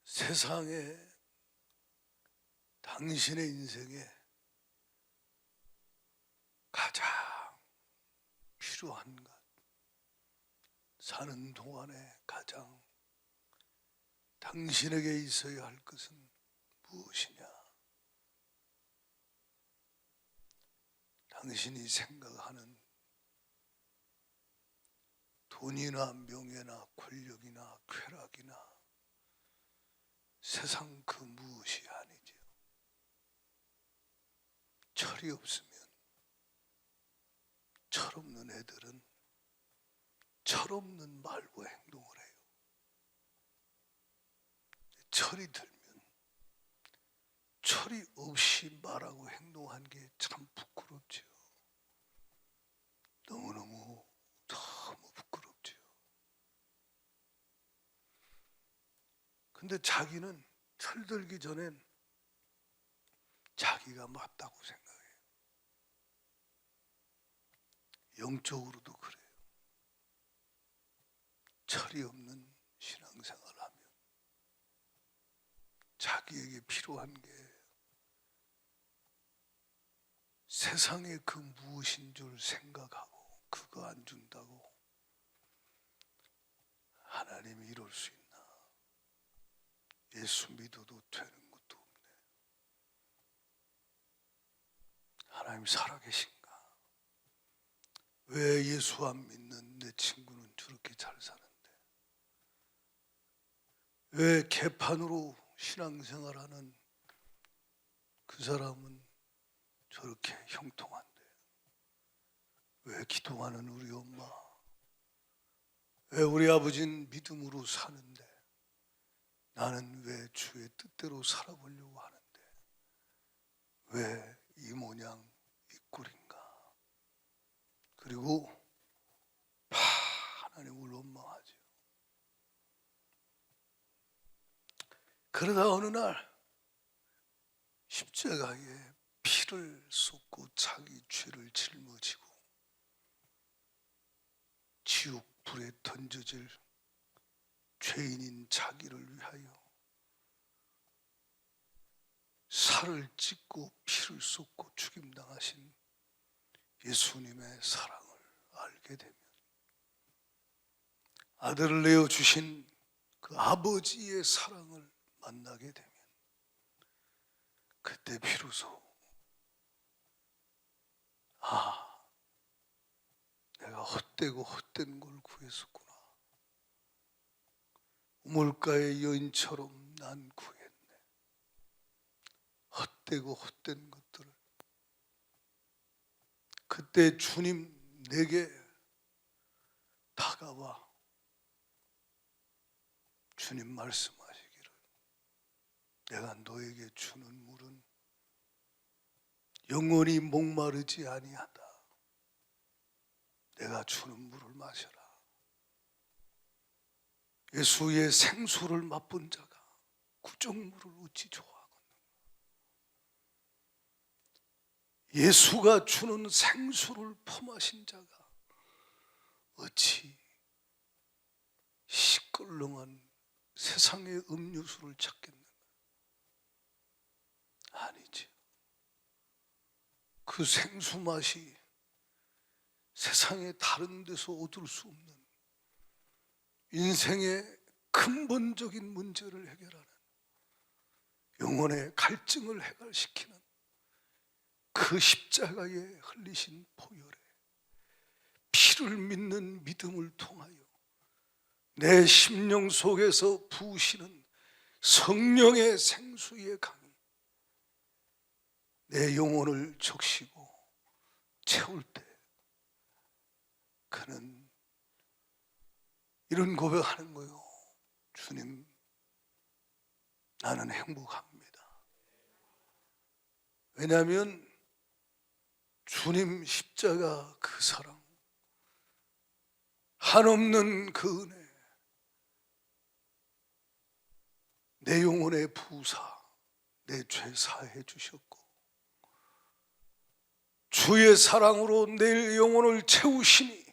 세상에 당신의 인생에 가장 필요한 것, 사는 동안에 가장 당신에게 있어야 할 것은 무엇이냐? 당신이 생각하는 돈이나 명예나 권력이나 쾌락이나 세상 그 무엇이 아니지요. 철이 없으면, 철없는 애들은 철없는 말과 행동을 해요. 철이 들면 철이 없이 말하고 행동한 게 참 부끄럽죠. 너무 부끄럽죠. 근데 자기는 철들기 전엔 자기가 맞다고 생각해요. 영적으로도 그래요. 철이 없는 신앙생활을 하면 자기에게 필요한 게 세상에 그 무엇인 줄 생각하고 그거 안 준다고 하나님이 이룰 수 있나? 예수 믿어도 되는 것도 없네. 하나님 살아계신가? 왜 예수 안 믿는 내 친구는 저렇게 잘 사는데? 왜 개판으로 신앙생활하는 그 사람은 저렇게 형통한데? 왜 기도하는 우리 엄마, 왜 우리 아버지는 믿음으로 사는데 나는 왜 주의 뜻대로 살아보려고 하는데 왜 이 모양 이 꼴인가? 그리고 하나님을 원망하죠. 그러다 어느 날 십자가에 피를 쏟고 자기 죄를 짊어지고 지옥 불에 던져질 죄인인 자기를 위하여 살을 찢고 피를 쏟고 죽임당하신 예수님의 사랑을 알게 되면, 아들을 내어주신 그 아버지의 사랑을 만나게 되면 그때 비로소 내가 헛되고 헛된 걸 구했었구나. 우물가의 여인처럼 난 구했네. 헛되고 헛된 것들을. 그때 주님 내게 다가와 주님 말씀하시기를, 내가 너에게 주는 물은 영원히 목마르지 아니하다. 내가 주는 물을 마셔라. 예수의 생수를 맛본 자가 구정물을 어찌 좋아하겠는가. 예수가 주는 생수를 퍼마신 자가 어찌 시끌렁한 세상의 음료수를 찾겠는가. 아니지. 그 생수 맛이 세상의 다른 데서 얻을 수 없는 인생의 근본적인 문제를 해결하는, 영혼의 갈증을 해결시키는 그 십자가에 흘리신 보혈에 피를 믿는 믿음을 통하여 내 심령 속에서 부으시는 성령의 생수의 강이 내 영혼을 적시고 채울 때 그는 이런 고백하는 거예요. 주님, 나는 행복합니다. 왜냐하면 주님 십자가 그 사랑, 한없는 그 은혜, 내 영혼의 부사, 내 죄 사해 주셨고 주의 사랑으로 내 영혼을 채우시니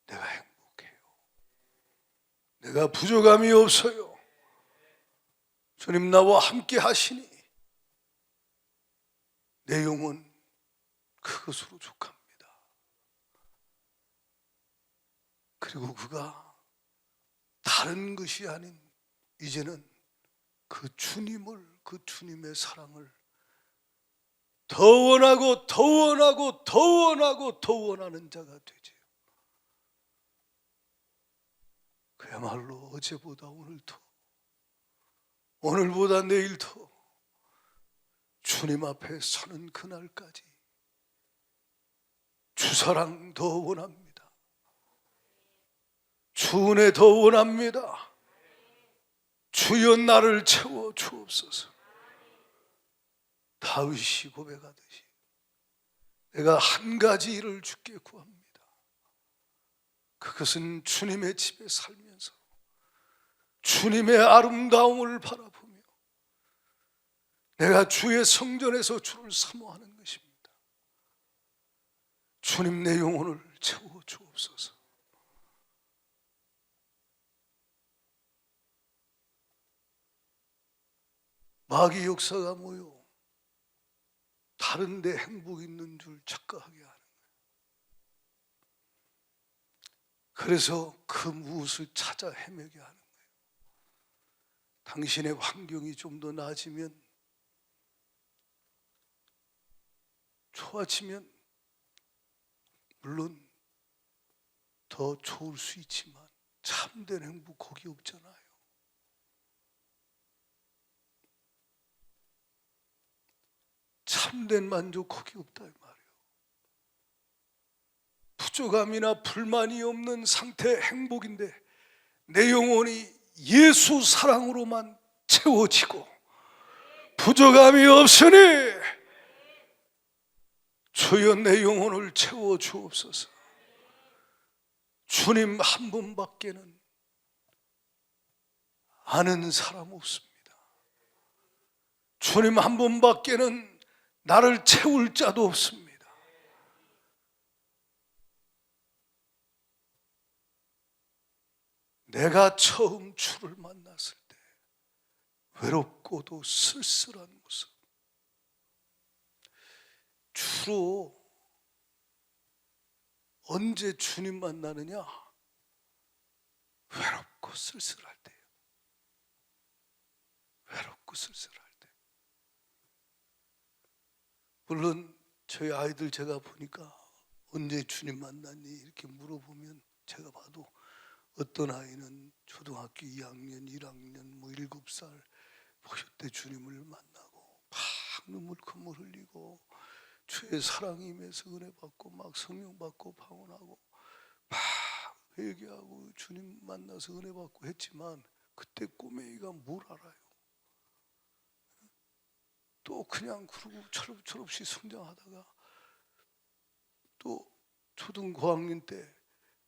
내가 행복해요. 내가 부족함이 없어요. 주님 나와 함께 하시니 내 영혼 그것으로 족합니다. 그리고 그가 다른 것이 아닌 이제는 그 주님을, 그 주님의 사랑을 더 원하고 더 원하고 더 원하고 더 원하는 자가 되지요. 그야말로 어제보다 오늘 더, 오늘보다 내일 더 주님 앞에 서는 그날까지 주 사랑 더 원합니다. 주 은혜 더 원합니다. 주여 나를 채워 주옵소서. 다윗이 고백하듯이 내가 한 가지 일을 주께 구합니다. 그것은 주님의 집에 살면서 주님의 아름다움을 바라보며 내가 주의 성전에서 주를 사모하는 것입니다. 주님 내 영혼을 채워 주옵소서. 마귀 역사가 뭐요? 다른 데 행복이 있는 줄 착각하게 하는 거예요. 그래서 그 무엇을 찾아 헤매게 하는 거예요. 당신의 환경이 좀 더 나아지면, 좋아지면 물론 더 좋을 수 있지만 참된 행복 거기 없잖아요. 참된 만족 거기 없다 이 말이에요. 부족함이나 불만이 없는 상태의 행복인데 내 영혼이 예수 사랑으로만 채워지고 부족함이 없으니 주여 내 영혼을 채워 주옵소서. 주님 한 분밖에는 아는 사람 없습니다. 주님 한 분밖에는 나를 채울 자도 없습니다. 내가 처음 주를 만났을 때 외롭고도 쓸쓸한 모습, 주로 언제 주님 만나느냐? 외롭고 쓸쓸할 때예요. 외롭고 쓸쓸할 때. 물론 저희 아이들 제가 보니까 언제 주님 만났니? 이렇게 물어보면 제가 봐도 어떤 아이는 초등학교 2학년, 1학년, 7살 그때 주님을 만나고 막 눈물 콧물 흘리고 주의 사랑이 임해서 은혜 받고 막 성령 받고 방언하고 막 회개하고 주님 만나서 은혜 받고 했지만 그때 꼬맹이가 뭘 알아요? 또 그냥 그러고 철없이 성장하다가 또 초등 고학년 때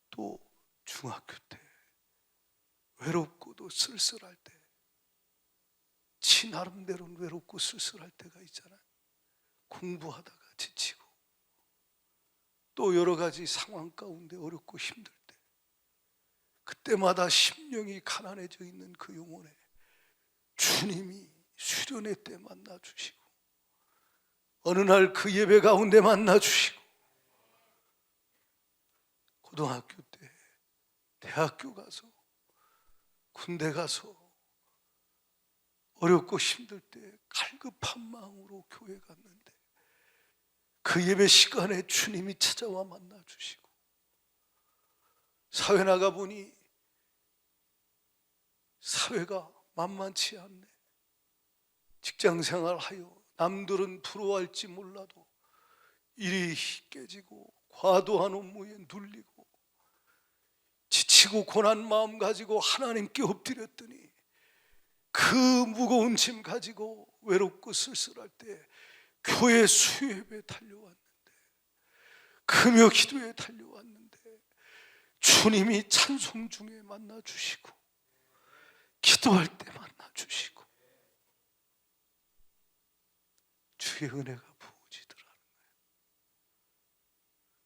또 중학교 때 외롭고도 쓸쓸할 때, 지 나름대로는 외롭고 쓸쓸할 때가 있잖아요. 공부하다가 지치고 또 여러 가지 상황 가운데 어렵고 힘들 때, 그때마다 심령이 가난해져 있는 그 영혼에 주님이 수련회 때 만나 주시고 어느 날 그 예배 가운데 만나 주시고 고등학교 때, 대학교 가서, 군대 가서 어렵고 힘들 때 갈급한 마음으로 교회 갔는데 그 예배 시간에 주님이 찾아와 만나 주시고, 사회 나가 보니 사회가 만만치 않네. 직장생활 하여 남들은 부러워할지 몰라도 일이 깨지고 과도한 업무에 눌리고 지치고 고난 마음 가지고 하나님께 엎드렸더니 그 무거운 짐 가지고 외롭고 쓸쓸할 때 교회 수요예배에 달려왔는데, 금요 기도에 달려왔는데 주님이 찬송 중에 만나 주시고 기도할 때 만나 주시고 주의 은혜가 부어지더라는 거예요.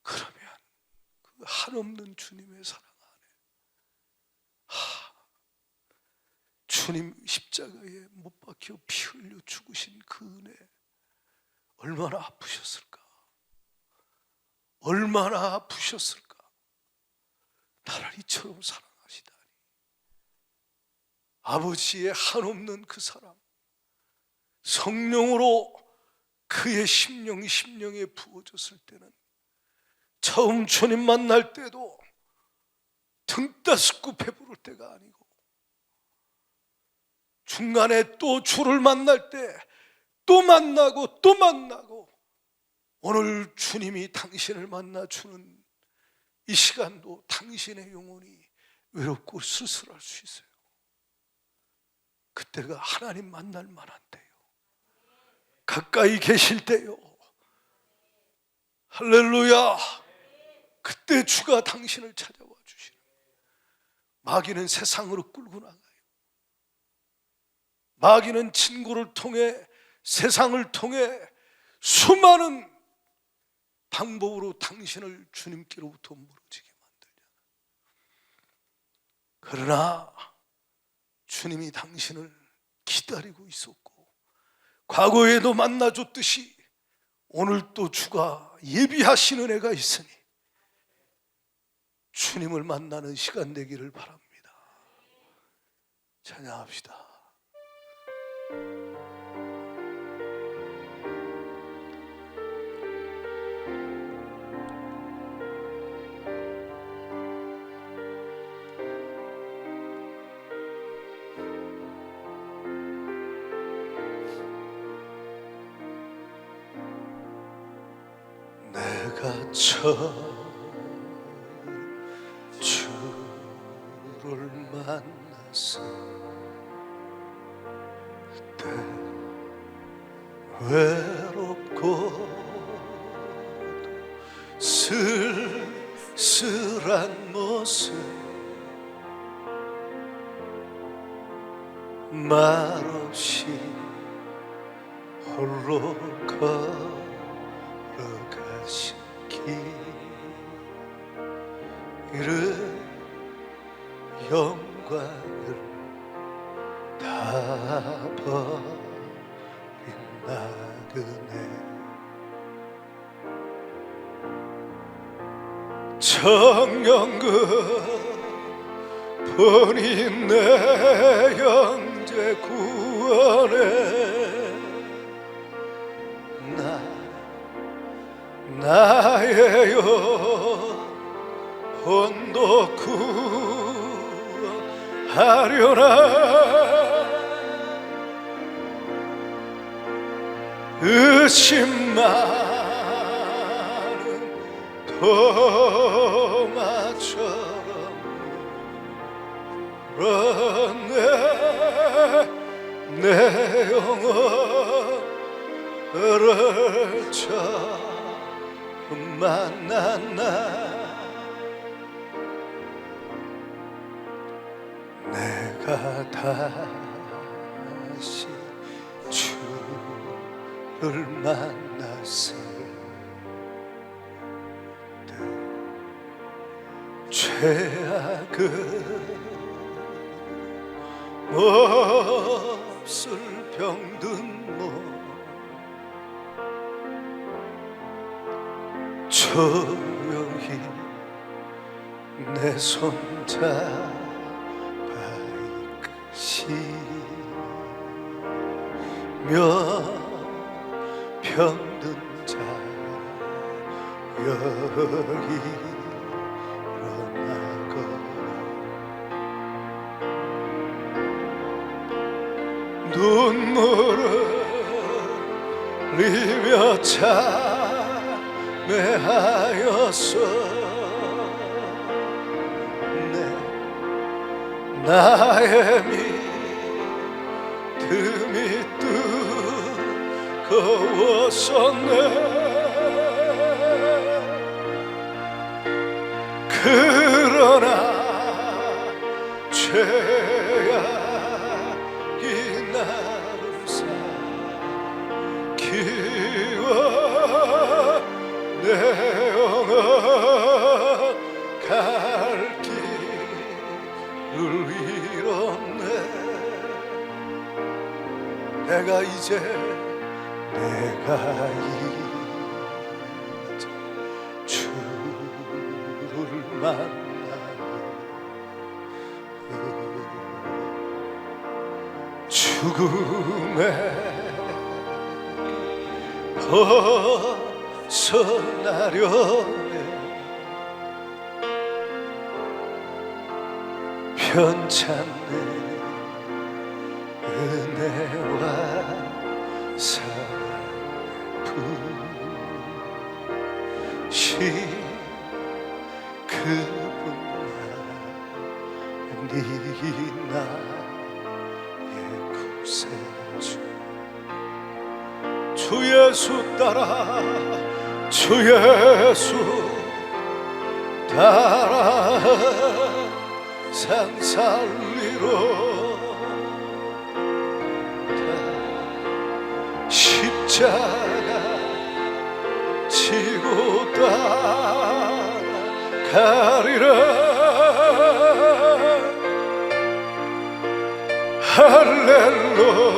그러면 그 한없는 주님의 사랑 안에 주님 십자가에 못 박혀 피 흘려 죽으신 그 은혜 얼마나 아프셨을까? 얼마나 아프셨을까? 나를 이처럼 사랑하시다니. 아버지의 한없는 그 사랑, 성령으로 그의 심령에 부어졌을 때는 처음 주님 만날 때도 등 따스고 배부를 때가 아니고, 중간에 또 주를 만날 때 또 만나고 또 만나고, 오늘 주님이 당신을 만나주는 이 시간도 당신의 영혼이 외롭고 쓸쓸할 수 있어요. 그때가 하나님 만날 만한 때요, 가까이 계실 때요. 할렐루야. 그때 주가 당신을 찾아와 주시는. 마귀는 세상으로 끌고 나가요. 마귀는 친구를 통해, 세상을 통해 수많은 방법으로 당신을 주님께로부터 멀어지게 만들잖아요. 그러나 주님이 당신을 기다리고 있었고, 과거에도 만나줬듯이 오늘 또 주가 예비하시는 애가 있으니 주님을 만나는 시간 되기를 바랍니다. 찬양합시다. 내가 주를 만났을 때 외롭고 쓸쓸한 모습, 말없이 홀로 걸어가신 길을 영광을 다 버린 나그네, 청년급 뿐인 내 형제 구원에 나의 영혼도 구원하려나. 의심 많은 도마처럼 내 영혼을 처음 만난 날, 내가 다시 주를 만났을 때 죄악은 몹쓸 병든 몸 조용히 내 손잡아 이끄시며 병든 자 여기 일어나거라. 눈물을 흘리며 참회하였어. 나의 믿음이 뜨거웠었네. 그러나 죄악이 나를 삼키워 내 영혼 갈 길을 잃었네. 내가 이제 주를 만나니 죽음에 벗어나려네 편찮네 은혜와 사랑부시 그분만이 나의 구세주 주 예수 따라 주 예수 따라 상살리로 십자가 지고 따라가리라 할렐루야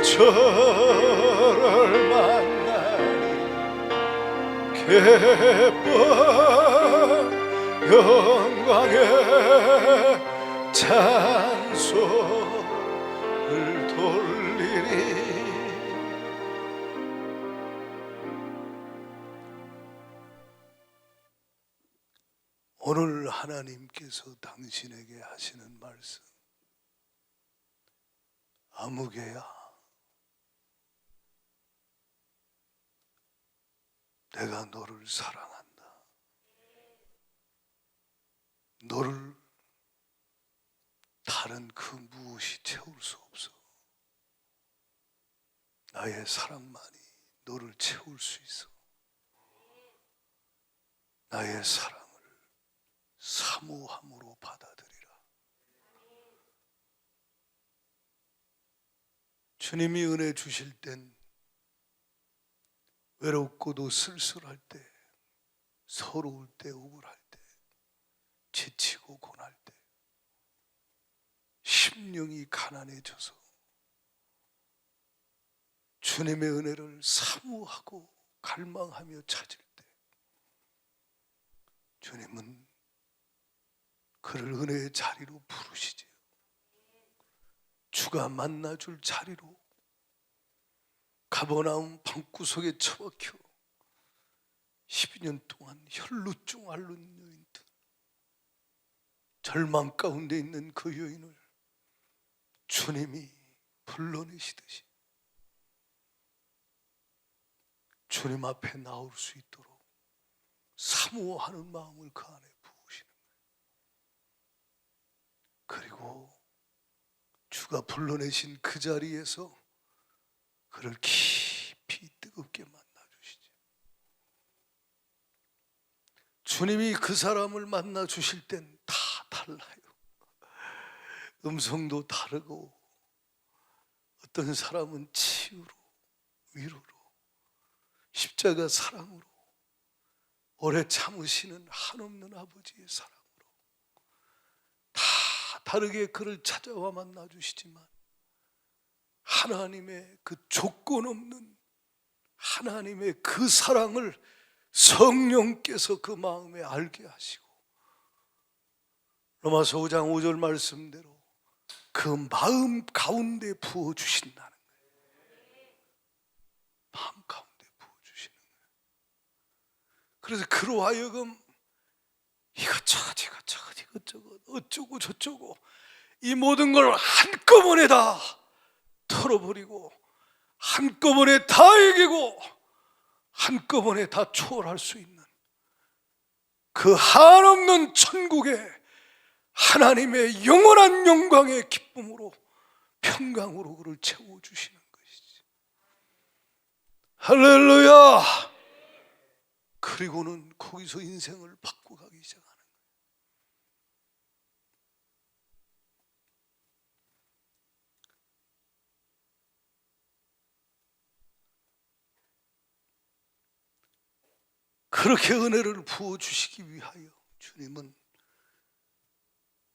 저를 만나니 기뻐 영광의 찬송을 돌리리 오늘 하나님께서 당신에게 하시는 말씀 아무개야 내가 너를 사랑한다 너를 다른 그 무엇이 채울 수 없어 나의 사랑만이 너를 채울 수 있어 나의 사랑을 사모함으로 받아들이라 주님이 은혜 주실 땐 외롭고도 쓸쓸할 때 서러울 때 우울할 때 지치고 고날 때 심령이 가난해져서 주님의 은혜를 사모하고 갈망하며 찾을 때 주님은 그를 은혜의 자리로 부르시지요 주가 만나줄 자리로 가버나움 방구석에 처박혀 12년 동안 혈루증 앓는 여인들 절망 가운데 있는 그 여인을 주님이 불러내시듯이 주님 앞에 나올 수 있도록 사모하는 마음을 그 안에 부으시는 거예요. 그리고 주가 불러내신 그 자리에서 그를 깊이 뜨겁게 만나주시죠. 주님이 그 사람을 만나 주실 땐 다 달라요. 음성도 다르고 어떤 사람은 치유로 위로로 십자가 사랑으로 오래 참으시는 한없는 아버지의 사랑으로 다 다르게 그를 찾아와 만나 주시지만 하나님의 그 조건 없는 하나님의 그 사랑을 성령께서 그 마음에 알게 하시고 로마서 5장 5절 말씀대로 그 마음 가운데 부어주신다는 거예요. 마음 가운데 부어주시는 거예요. 그래서 그로 하여금 이것저것 이것저것 어쩌고 저쩌고 이 모든 걸 한꺼번에 다 털어버리고 한꺼번에 다 이기고 한꺼번에 다 초월할 수 있는 그 한없는 천국의 하나님의 영원한 영광의 기쁨으로 평강으로 그를 채워주시는 것이지. 할렐루야. 그리고는 거기서 인생을 바꿔가기 시작하는 거예요. 그렇게 은혜를 부어주시기 위하여 주님은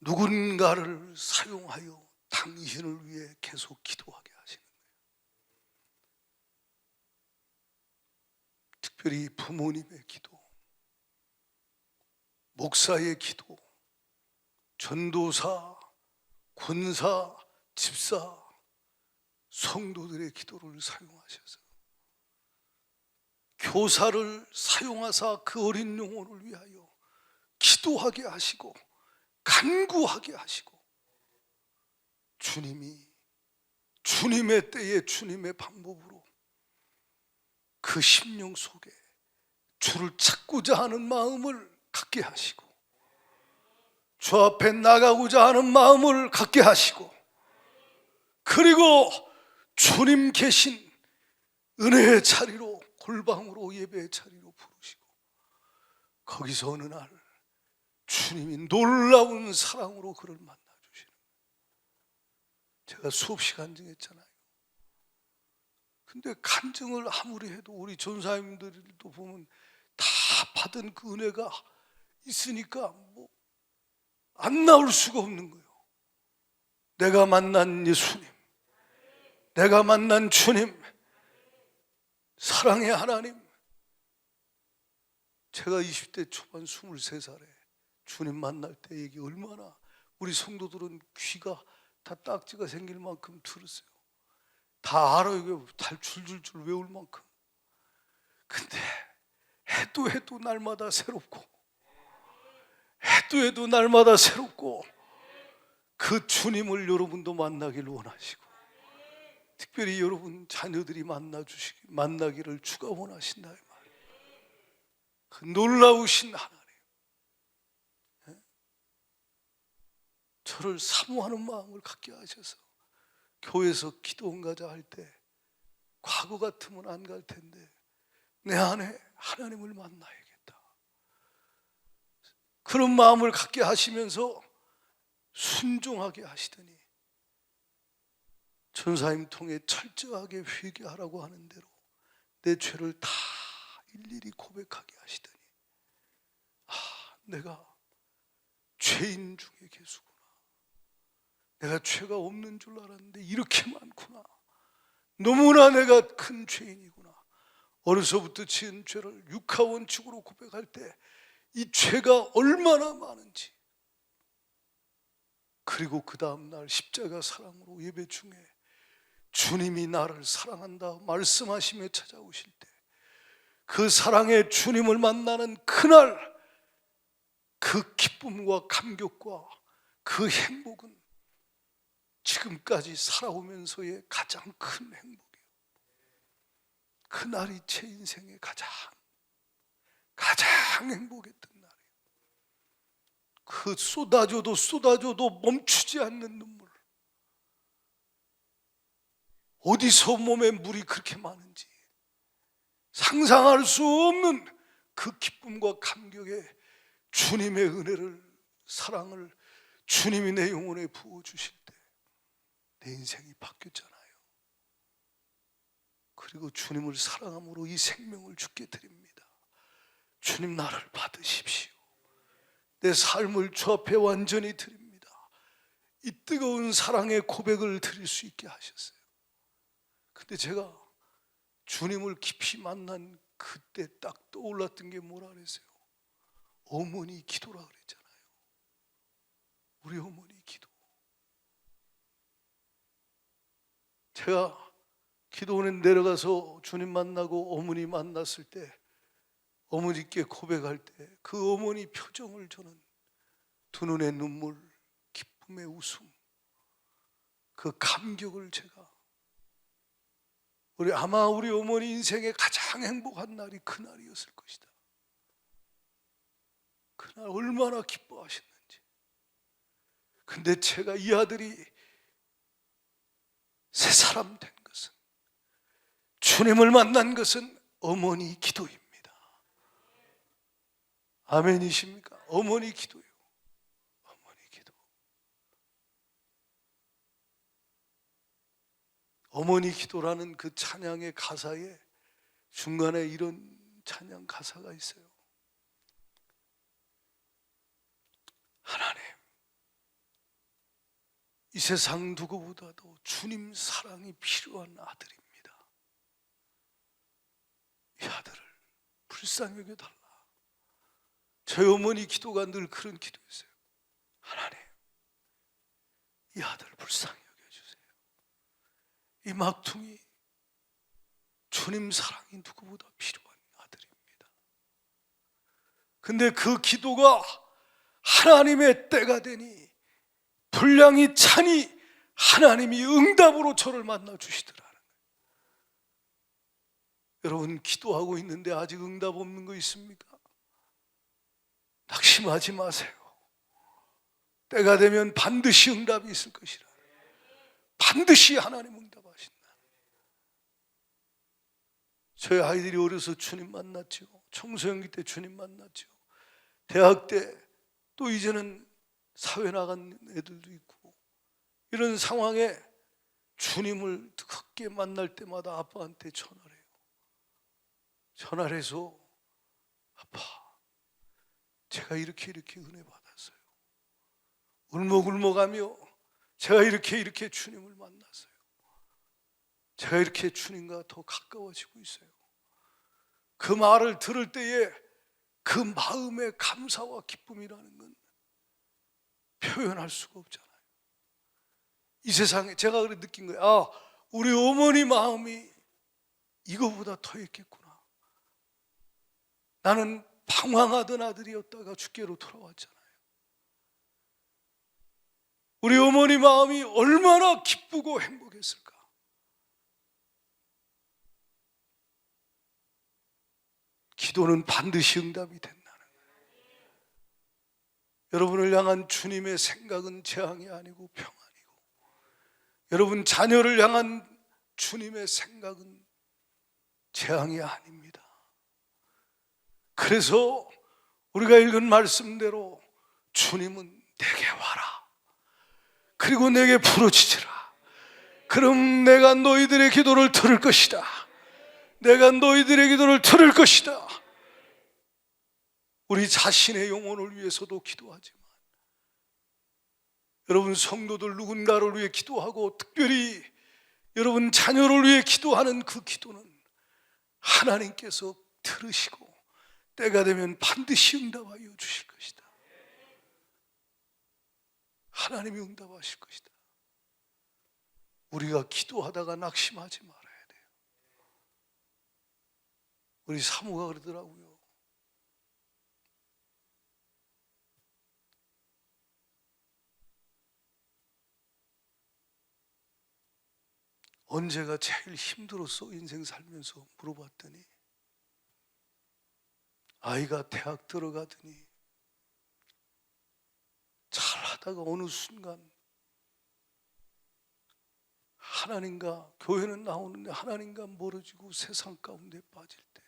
누군가를 사용하여 당신을 위해 계속 기도하게 하시는 거예요. 특별히 부모님의 기도, 목사의 기도, 전도사, 권사, 집사, 성도들의 기도를 사용하셔서 교사를 사용하사 그 어린 영혼을 위하여 기도하게 하시고 간구하게 하시고, 주님이 주님의 때에 주님의 방법으로 그 심령 속에 주를 찾고자 하는 마음을 갖게 하시고, 주 앞에 나가고자 하는 마음을 갖게 하시고, 그리고 주님 계신 은혜의 자리로, 골방으로, 예배의 자리로 부르시고, 거기서 어느 날 주님이 놀라운 사랑으로 그를 만나주시는 거예요. 제가 수없이 간증했잖아요. 근데 간증을 아무리 해도 우리 전사님들도 보면 다 받은 그 은혜가 있으니까 뭐 안 나올 수가 없는 거예요. 내가 만난 예수님, 내가 만난 주님, 사랑의 하나님. 제가 20대 초반 23살에 주님 만날 때 얘기 얼마나 우리 성도들은 귀가 다 딱지가 생길 만큼 들었어요. 다 알아요. 다 줄줄줄 외울 만큼. 근데 해도 날마다 새롭고, 해도 날마다 새롭고, 그 주님을 여러분도 만나길 원하시고, 특별히 여러분 자녀들이 만나기를 주가 원하신다 이 말이에요. 그 놀라우신 하나님, 저를 사모하는 마음을 갖게 하셔서 교회에서 기도 응가자 할 때 과거 같으면 안 갈 텐데 내 안에 하나님을 만나야겠다, 그런 마음을 갖게 하시면서 순종하게 하시더니 전사님 통해 철저하게 회개하라고 하는 대로 내 죄를 다 일일이 고백하게 하시더니, 내가 죄인 중에 계수구나, 내가 죄가 없는 줄 알았는데 이렇게 많구나, 너무나 내가 큰 죄인이구나. 어려서부터 지은 죄를 육하원칙으로 고백할 때 이 죄가 얼마나 많은지, 그리고 그 다음날 십자가 사랑으로 예배 중에 주님이 나를 사랑한다 말씀하시며 찾아오실 때 그 사랑의 주님을 만나는 그날 그 기쁨과 감격과 그 행복은 지금까지 살아오면서의 가장 큰 행복이에요. 그날이 제 인생의 가장 행복했던 날이에요. 그 쏟아져도 멈추지 않는 눈물, 어디서 몸에 물이 그렇게 많은지 상상할 수 없는 그 기쁨과 감격에 주님의 은혜를, 사랑을 주님이 내 영혼에 부어주실 때 내 인생이 바뀌었잖아요. 그리고 주님을 사랑함으로 이 생명을 주께 드립니다. 주님 나를 받으십시오. 내 삶을 주 앞에 완전히 드립니다. 이 뜨거운 사랑의 고백을 드릴 수 있게 하셨어요. 근데 제가 주님을 깊이 만난 그때 딱 떠올랐던 게 뭐라 그랬어요? 어머니 기도라 그랬잖아요. 우리 어머니 기도. 제가 기도원에 내려가서 주님 만나고 어머니 만났을 때, 어머니께 고백할 때 그 어머니 표정을 저는 두 눈의 눈물, 기쁨의 웃음, 그 감격을 제가, 아마 우리 어머니 인생의 가장 행복한 날이 그날이었을 것이다. 그날 얼마나 기뻐하셨는지. 근데 제가 이 아들이 새 사람 된 것은, 주님을 만난 것은 어머니 기도입니다. 아멘이십니까? 어머니 기도요. 어머니 기도. 어머니 기도라는 그 찬양의 가사에 중간에 이런 찬양 가사가 있어요. 하나님, 이 세상 누구보다도 주님 사랑이 필요한 아들입니다. 이 아들을 불쌍히 여겨달라. 저희 어머니 기도가 늘 그런 기도였어요. 하나님, 이 아들 불쌍히 여겨주세요. 이 막둥이 주님 사랑이 누구보다 필요한 아들입니다. 근데 그 기도가 하나님의 때가 되니 분량이 차니 하나님이 응답으로 저를 만나 주시더라는 거예요. 여러분, 기도하고 있는데 아직 응답 없는 거 있습니까? 낙심하지 마세요. 때가 되면 반드시 응답이 있을 것이라. 반드시 하나님 응답하신다. 저희 아이들이 어려서 주님 만났죠. 청소년기 때 주님 만났죠. 대학 때 또 이제는 사회 나간 애들도 있고, 이런 상황에 주님을 크게 만날 때마다 아빠한테 전화를 해요. 전화를 해서 아빠, 제가 이렇게 은혜 받았어요. 울먹울먹하며 제가 이렇게 주님을 만났어요. 제가 이렇게 주님과 더 가까워지고 있어요. 그 말을 들을 때에 그 마음의 감사와 기쁨이라는 건 표현할 수가 없잖아요. 이 세상에 제가 그래 느낀 거예요. 아, 우리 어머니 마음이 이거보다 더 했겠구나. 나는 방황하던 아들이었다가 주께로 돌아왔잖아요. 우리 어머니 마음이 얼마나 기쁘고 행복했을까. 기도는 반드시 응답이 된다는 거예요. 여러분을 향한 주님의 생각은 재앙이 아니고 평안이고, 여러분 자녀를 향한 주님의 생각은 재앙이 아닙니다. 그래서 우리가 읽은 말씀대로 주님은 내게 와라, 그리고 내게 부르짖으라. 그럼 내가 너희들의 기도를 들을 것이다. 내가 너희들의 기도를 들을 것이다. 우리 자신의 영혼을 위해서도 기도하지만, 여러분 성도들 누군가를 위해 기도하고 특별히 여러분 자녀를 위해 기도하는 그 기도는 하나님께서 들으시고 때가 되면 반드시 응답하여 주실 것이다. 하나님이 응답하실 것이다. 우리가 기도하다가 낙심하지 말아야 돼요. 우리 사모가 그러더라고요. 언제가 제일 힘들었어 인생 살면서 물어봤더니, 아이가 대학 들어가더니 잘하다가 어느 순간 하나님과, 교회는 나오는데 하나님과 멀어지고 세상 가운데 빠질 때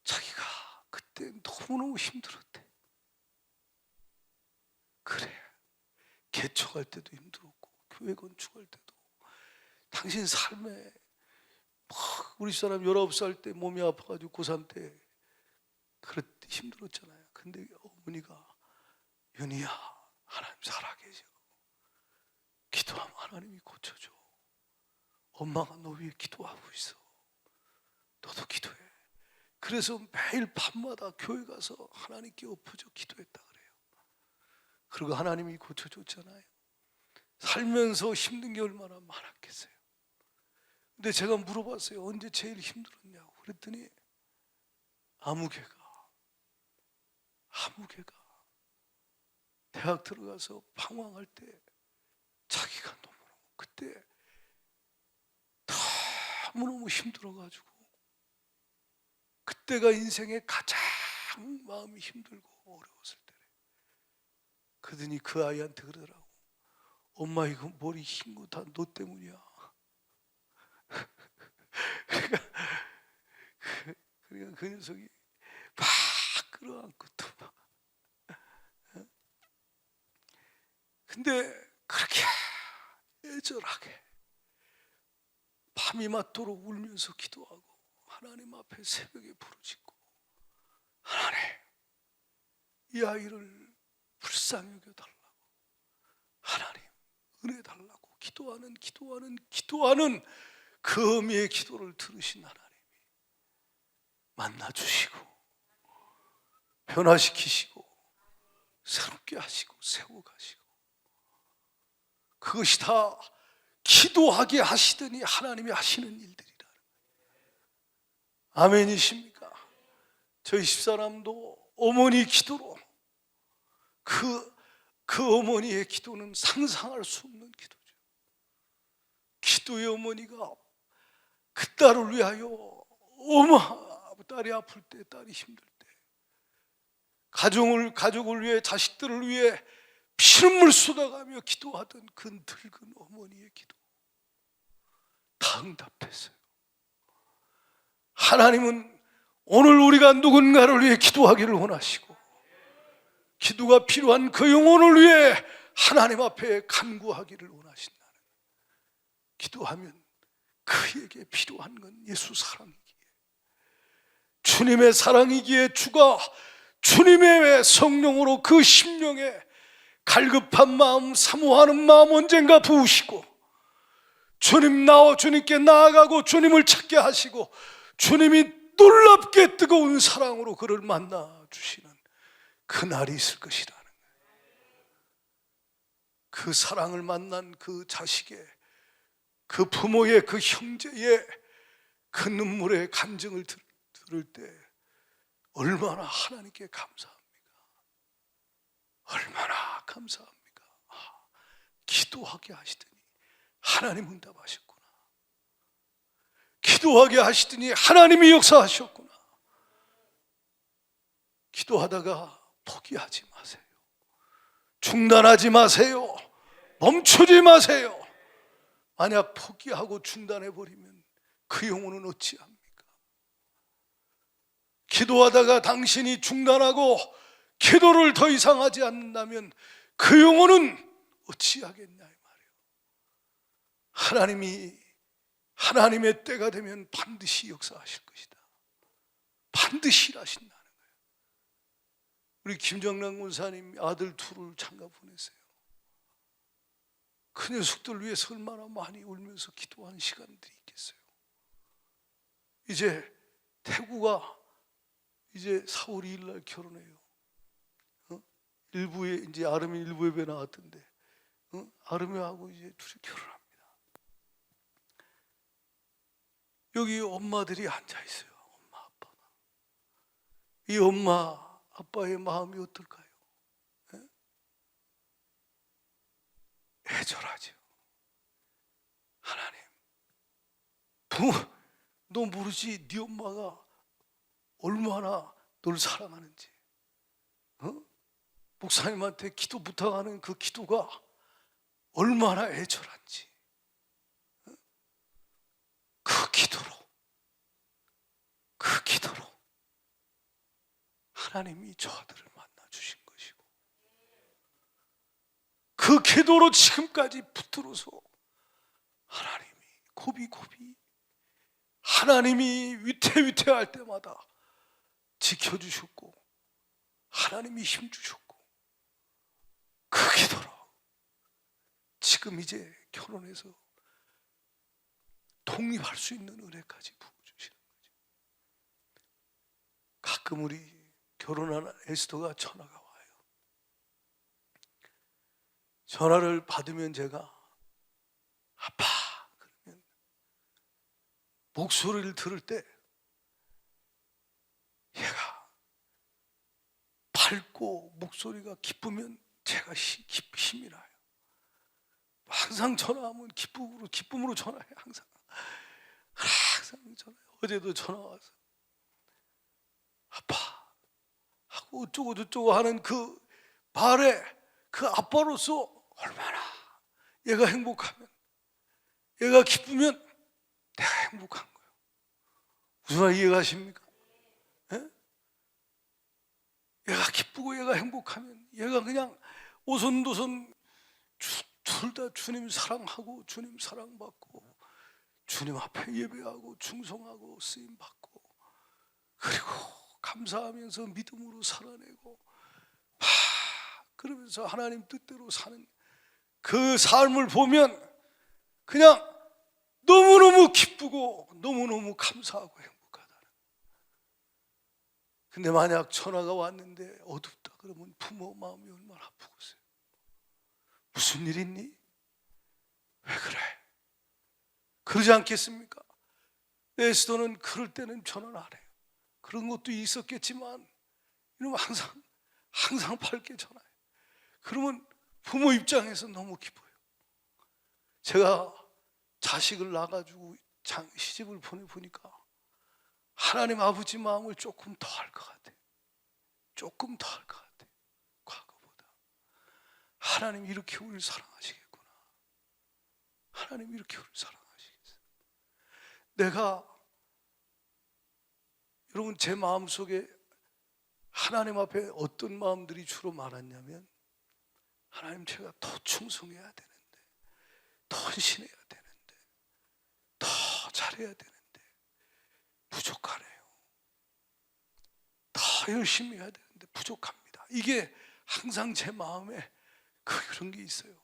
자기가 그때 너무너무 힘들었대. 그래, 개척할 때도 힘들었고 교회 건축할 때도, 당신 삶에 우리 사람 19살 때 몸이 아파가지고 고3 때 그렇게 힘들었잖아요. 근데 어머니가 윤희야, 하나님 살아계셔. 기도하면 하나님이 고쳐줘. 엄마가 너 위해 기도하고 있어. 너도 기도해. 그래서 매일 밤마다 교회 가서 하나님께 엎어져 기도했다 그래요. 그리고 하나님이 고쳐줬잖아요. 살면서 힘든 게 얼마나 많았겠어요. 근데 제가 물어봤어요. 언제 제일 힘들었냐고. 그랬더니 아무개가 대학 들어가서 방황할 때 자기가 너무너무 그때 너무너무 힘들어가지고, 그때가 인생에 가장 마음이 힘들고 어려웠을 때래. 그러더니 그 아이한테 그러더라고. 엄마 이거 머리 흰 거 다 너 때문이야. 그러니까 그 녀석이 막 끌어안고 또 막. 근데 그렇게 애절하게 밤이 맞도록 울면서 기도하고 하나님 앞에 새벽에 부르짖고, 하나님 이 아이를 불쌍히 여겨달라고, 기도하는 그 어미의 기도를 들으신 하나님이 만나주시고 변화시키시고 새롭게 하시고 세워가시고, 그것이 다 기도하게 하시더니 하나님이 하시는 일들이라는 거예요. 아멘이십니까? 저희 집사람도 어머니 기도로, 그 어머니의 기도는 상상할 수 없는 기도죠. 기도의 어머니가 그 딸을 위하여 딸이 아플 때, 딸이 힘들 때 가족을 위해, 자식들을 위해 피눈물 쏟아가며 기도하던 그 늙은 어머니의 기도 다 응답됐어요. 하나님은 오늘 우리가 누군가를 위해 기도하기를 원하시고, 기도가 필요한 그 영혼을 위해 하나님 앞에 간구하기를 원하신다는 거예요. 기도하면 그에게 필요한 건 예수 사랑이기에, 주님의 사랑이기에, 주가 주님의 성령으로 그 심령에 갈급한 마음, 사모하는 마음 언젠가 부으시고, 주님께 나아가고 주님을 찾게 하시고, 주님이 놀랍게 뜨거운 사랑으로 그를 만나 주시는 그날이 있을 것이라는 거예요. 그 사랑을 만난 그 자식의, 그 부모의, 그 형제의 그 눈물의 간증을 들을 때 얼마나 하나님께 감사합니까? 얼마나 감사합니까? 기도하게 하시더니 하나님 응답하셨구나. 기도하게 하시더니 하나님이 역사하셨구나. 기도하다가 포기하지 마세요. 중단하지 마세요. 멈추지 마세요. 만약 포기하고 중단해버리면 그 영혼은 어찌합니까? 기도하다가 당신이 중단하고 기도를 더 이상 하지 않는다면 그 영혼은 어찌하겠냐 이 말이에요. 하나님의 때가 되면 반드시 역사하실 것이다. 반드시 일하신다는 거예요. 우리 김정란 군사님 아들 둘을 장가 보냈어요. 그 녀석들 위해서 얼마나 많이 울면서 기도하는 시간들이 있겠어요. 이제 태구가 이제 4월 2일 날 결혼해요. 일부에 이제 아름이 일부 예배 나왔던데, 아름이하고 이제 둘이 결혼합니다. 여기 엄마들이 앉아 있어요. 엄마 아빠가. 이 엄마 아빠의 마음이 어떨까요? 애절하죠. 하나님, 너 모르지? 네 엄마가 얼마나 널 사랑하는지. 목사님한테 기도 부탁하는 그 기도가 얼마나 애절한지. 그 기도로 하나님이 저 아들을 만나 주신 것이고, 그 기도로 지금까지 붙들어서 하나님이 고비 하나님이 위태할 때마다 지켜주셨고, 하나님이 힘주셨고, 그 기도로 지금 이제 결혼해서 독립할 수 있는 은혜까지 부어주시는 거죠. 가끔 우리 결혼한 에스더가 전화가 와요. 전화를 받으면 제가 아빠 그러면 목소리를 들을 때 얘가 밝고 목소리가 기쁘면 제가 힘이 나요. 항상 전화하면 기쁨으로 전화해. 항상 전화해. 어제도 전화 와서 아빠 하고 어쩌고 저쩌고 하는 그 말에 그 아빠로서 얼마나 얘가 행복하면, 얘가 기쁘면 내가 행복한 거예요. 무슨 말 이해가십니까? 얘가 기쁘고 얘가 행복하면 얘가 그냥 오손도손 둘 다 주님 사랑하고 주님 사랑받고 주님 앞에 예배하고 충성하고 쓰임받고, 그리고 감사하면서 믿음으로 살아내고 그러면서 하나님 뜻대로 사는 그 삶을 보면 그냥 너무너무 기쁘고 너무너무 감사하고 행복하다는. 근데 만약 전화가 왔는데 어둡다 그러면 부모 마음이 얼마나 아프겠어요. 무슨 일 있니? 왜 그래? 그러지 않겠습니까? 에스더는 그럴 때는 전화를 안 해요. 그런 것도 있었겠지만 이러면 항상 밝게 전화해요. 그러면 부모 입장에서 너무 기뻐요. 제가 자식을 낳아가지고 시집을 보내보니까 하나님 아버지 마음을 조금 더 알 것 같아요. 조금 더 알 것 같아요. 과거보다. 하나님 이렇게 우리를 사랑하시겠구나. 하나님 이렇게 우리를 사랑하시겠어요. 내가 여러분 제 마음속에 하나님 앞에 어떤 마음들이 주로 많았냐면, 하나님 제가 더 충성해야 되는데, 더 헌신해야 되는데, 더 잘해야 되는데 부족하네요. 더 열심히 해야 되는데 부족합니다. 이게 항상 제 마음에 그런 게 있어요.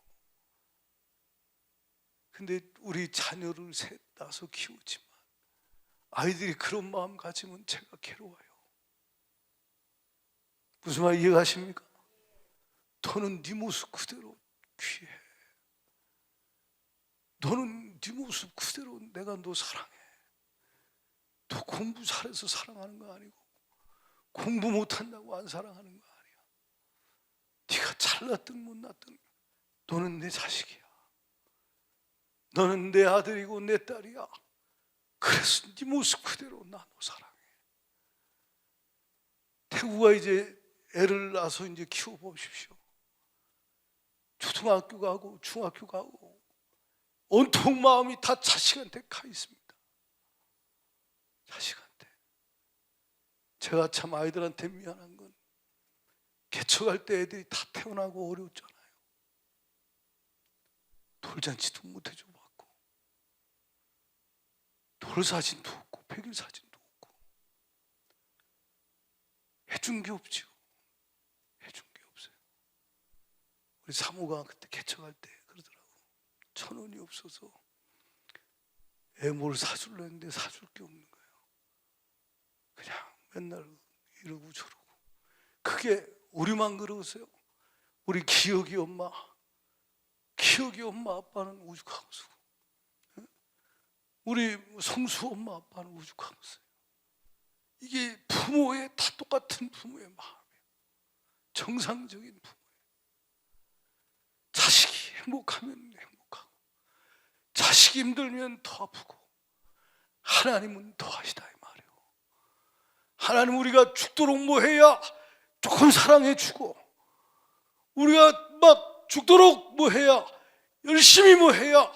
근데 우리 자녀를 셋 낳아서 키우지만 아이들이 그런 마음 가지면 제가 괴로워요. 무슨 말 이해가십니까? 너는 네 모습 그대로 귀해. 너는 네 모습 그대로 내가 너 사랑해. 너 공부 잘해서 사랑하는 거 아니고 공부 못한다고 안 사랑하는 거 아니야. 네가 잘났든 못났든 너는 내 자식이야. 너는 내 아들이고 내 딸이야. 그래서 네 모습 그대로 나 너 사랑해. 태구가 이제 애를 낳아서 이제 키워보십시오. 초등학교 가고 중학교 가고 온통 마음이 다 자식한테 가 있습니다. 자식한테. 제가 참 아이들한테 미안한 건 개척할 때 애들이 다 태어나고 어려웠잖아요. 돌잔치도 못 해줘봤고 돌사진도 없고 백일사진도 없고 해준 게 없죠. 해준 게 없어요. 우리 사모가 그때 개척할 때 그러더라고. 1,000원이 없어서 애 뭘 사주려 했는데 사줄 게 없는 거예요. 그냥 맨날 이러고 저러고. 그게 우리만 그러세요. 우리 기억이 엄마 아빠는 우죽하면서, 우리 성수 엄마 아빠는 우죽하면서. 이게 부모의 다 똑같은 부모의 마음이에요. 정상적인 부모예요. 자식이 행복하면 행복하고 자식이 힘들면 더 아프고 하나님은 더 하시다 이 말이에요. 하나님 우리가 죽도록 뭐 해야 조금 사랑해 주고, 우리가 막 죽도록 뭐 해야 열심히 뭐 해야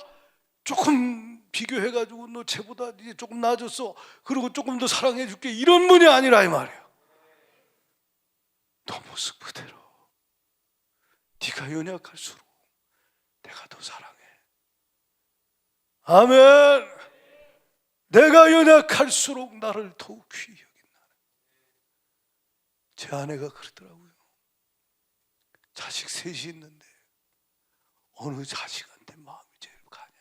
조금 비교해가지고 너 쟤보다 이제 조금 나아졌어 그리고 조금 더 사랑해 줄게 이런 분이 아니라 이 말이에요. 너 모습 그대로 네가 연약할수록 내가 더 사랑해. 아멘. 내가 연약할수록 나를 더욱 귀히 여긴다. 제 아내가 그러더라고요. 자식 셋이 있는데 어느 자식한테 마음이 제일 가냐.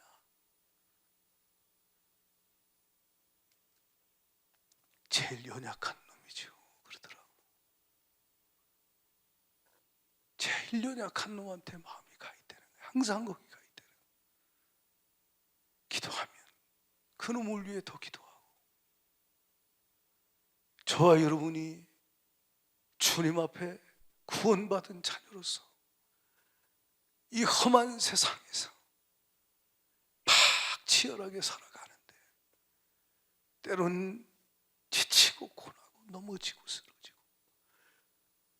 제일 연약한 놈이죠 그러더라고요. 제일 연약한 놈한테 마음이 가 있다는 거예요. 항상 거기 가 있다는 거예요. 기도하면 그 놈을 위해 더 기도하고, 저와 여러분이 주님 앞에 구원받은 자녀로서 이 험한 세상에서 막 치열하게 살아가는데 때론 지치고 고나고 넘어지고 쓰러지고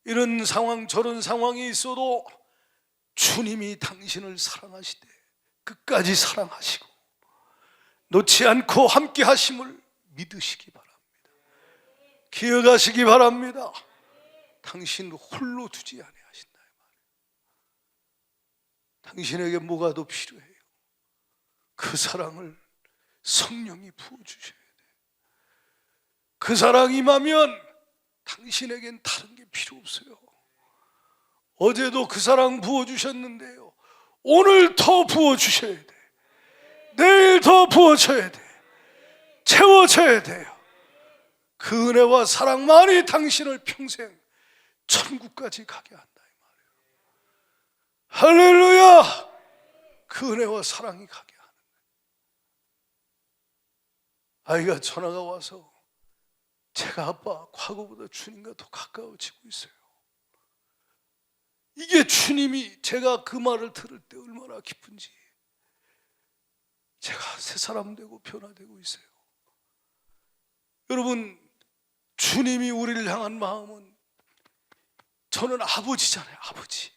이런 상황 저런 상황이 있어도 주님이 당신을 사랑하시되 끝까지 사랑하시고 놓지 않고 함께 하심을 믿으시기 바랍니다. 기억하시기 바랍니다. 당신 홀로 두지 아니하신다 이 말이에요. 당신에게 뭐가 더 필요해요? 그 사랑을 성령이 부어주셔야 돼요. 그 사랑이 임하면 당신에겐 다른 게 필요 없어요. 어제도 그 사랑 부어주셨는데요, 오늘 더 부어주셔야 돼요. 내일 더 부어져야 돼. 채워져야 돼요. 그 은혜와 사랑만이 당신을 평생 천국까지 가게 한다 이 말이에요. 할렐루야. 그 은혜와 사랑이 가게 하는 아이가 전화가 와서 제가 아빠 과거보다 주님과 더 가까워지고 있어요. 이게 주님이 제가 그 말을 들을 때 얼마나 기쁜지. 제가 새 사람 되고 변화되고 있어요. 여러분, 주님이 우리를 향한 마음은, 저는 아버지잖아요. 아버지.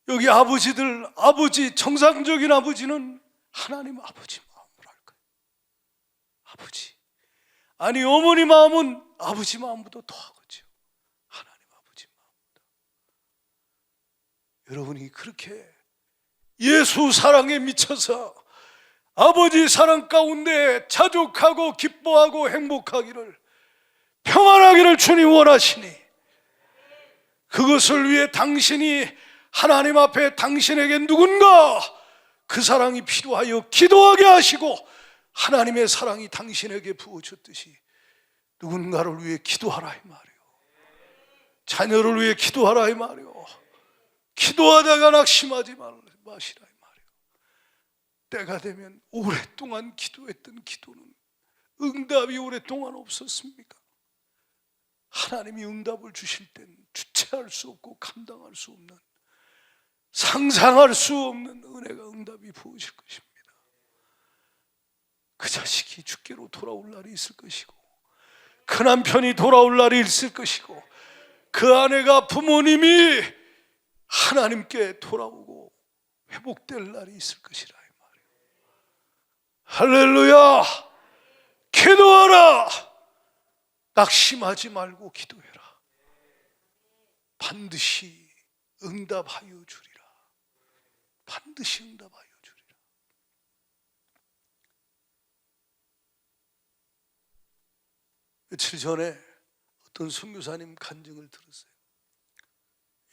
여기 아버지들, 아버지, 정상적인 아버지는 하나님 아버지 마음으로 할 거예요. 아버지. 아니, 어머니 마음은 아버지 마음보다 더하거든요. 하나님 아버지 마음보다. 여러분이 그렇게 예수 사랑에 미쳐서 아버지 사랑 가운데 자족하고 기뻐하고 행복하기를, 평안하기를 주님 원하시니, 그것을 위해 당신이 하나님 앞에 당신에게 누군가 그 사랑이 필요하여 기도하게 하시고, 하나님의 사랑이 당신에게 부어졌듯이 누군가를 위해 기도하라 이 말이에요. 자녀를 위해 기도하라 이 말이에요. 기도하다가 낙심하지 마시라 이 말이에요. 때가 되면 오랫동안 기도했던 기도는 응답이 오랫동안 없었습니까? 하나님이 응답을 주실 땐 주체할 수 없고 감당할 수 없는, 상상할 수 없는 은혜가, 응답이 부어질 것입니다. 그 자식이 주께로 돌아올 날이 있을 것이고, 그 남편이 돌아올 날이 있을 것이고, 그 아내가, 부모님이 하나님께 돌아오고 회복될 날이 있을 것이라 이 말이에요. 할렐루야. 기도하라. 낙심하지 말고 기도해라. 반드시 응답하여 주리라. 반드시 응답하여 주리라. 며칠 전에 어떤 선교사님 간증을 들었어요.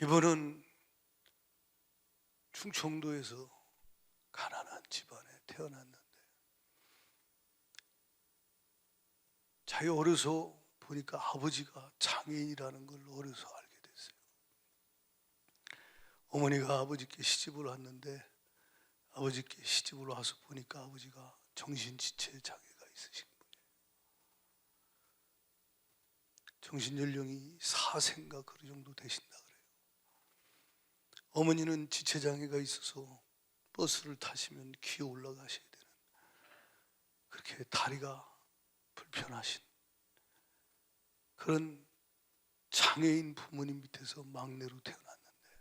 이분은 충청도에서 가난한 집안에 태어났는데, 자기 어려서 보니까 아버지가 장애인이라는 걸 어려서 알게 됐어요. 어머니가 아버지께 시집을 왔는데, 아버지께 시집을 와서 보니까 아버지가 정신지체 장애가 있으신 분이에요. 정신연령이 4세인가 그 정도 되신다 그래요. 어머니는 지체장애가 있어서 버스를 타시면 기어 올라가셔야 되는, 그렇게 다리가 불편하신 그런 장애인 부모님 밑에서 막내로 태어났는데,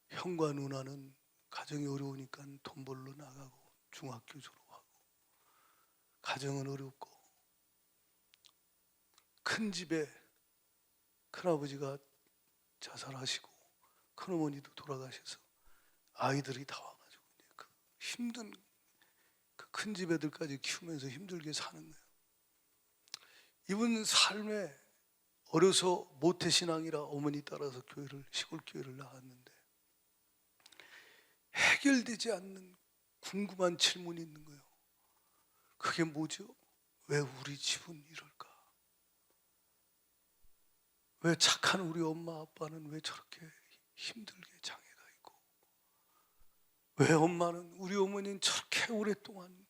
형과 누나는 가정이 어려우니까 돈 벌러 나가고 중학교 졸업하고, 가정은 어렵고, 큰 집에 큰아버지가 자살하시고 큰어머니도 돌아가셔서 아이들이 다 와가지고 그 힘든 그 큰 집 애들까지 키우면서 힘들게 사는 거예요. 이분 삶에 어려서 모태신앙이라 어머니 따라서 교회를, 시골 교회를 나갔는데, 해결되지 않는 궁금한 질문이 있는 거예요. 그게 뭐죠? 왜 우리 집은 이럴까? 왜 착한 우리 엄마 아빠는 왜 저렇게 힘들게 장애가 있고, 왜 엄마는, 우리 어머니는 저렇게 오랫동안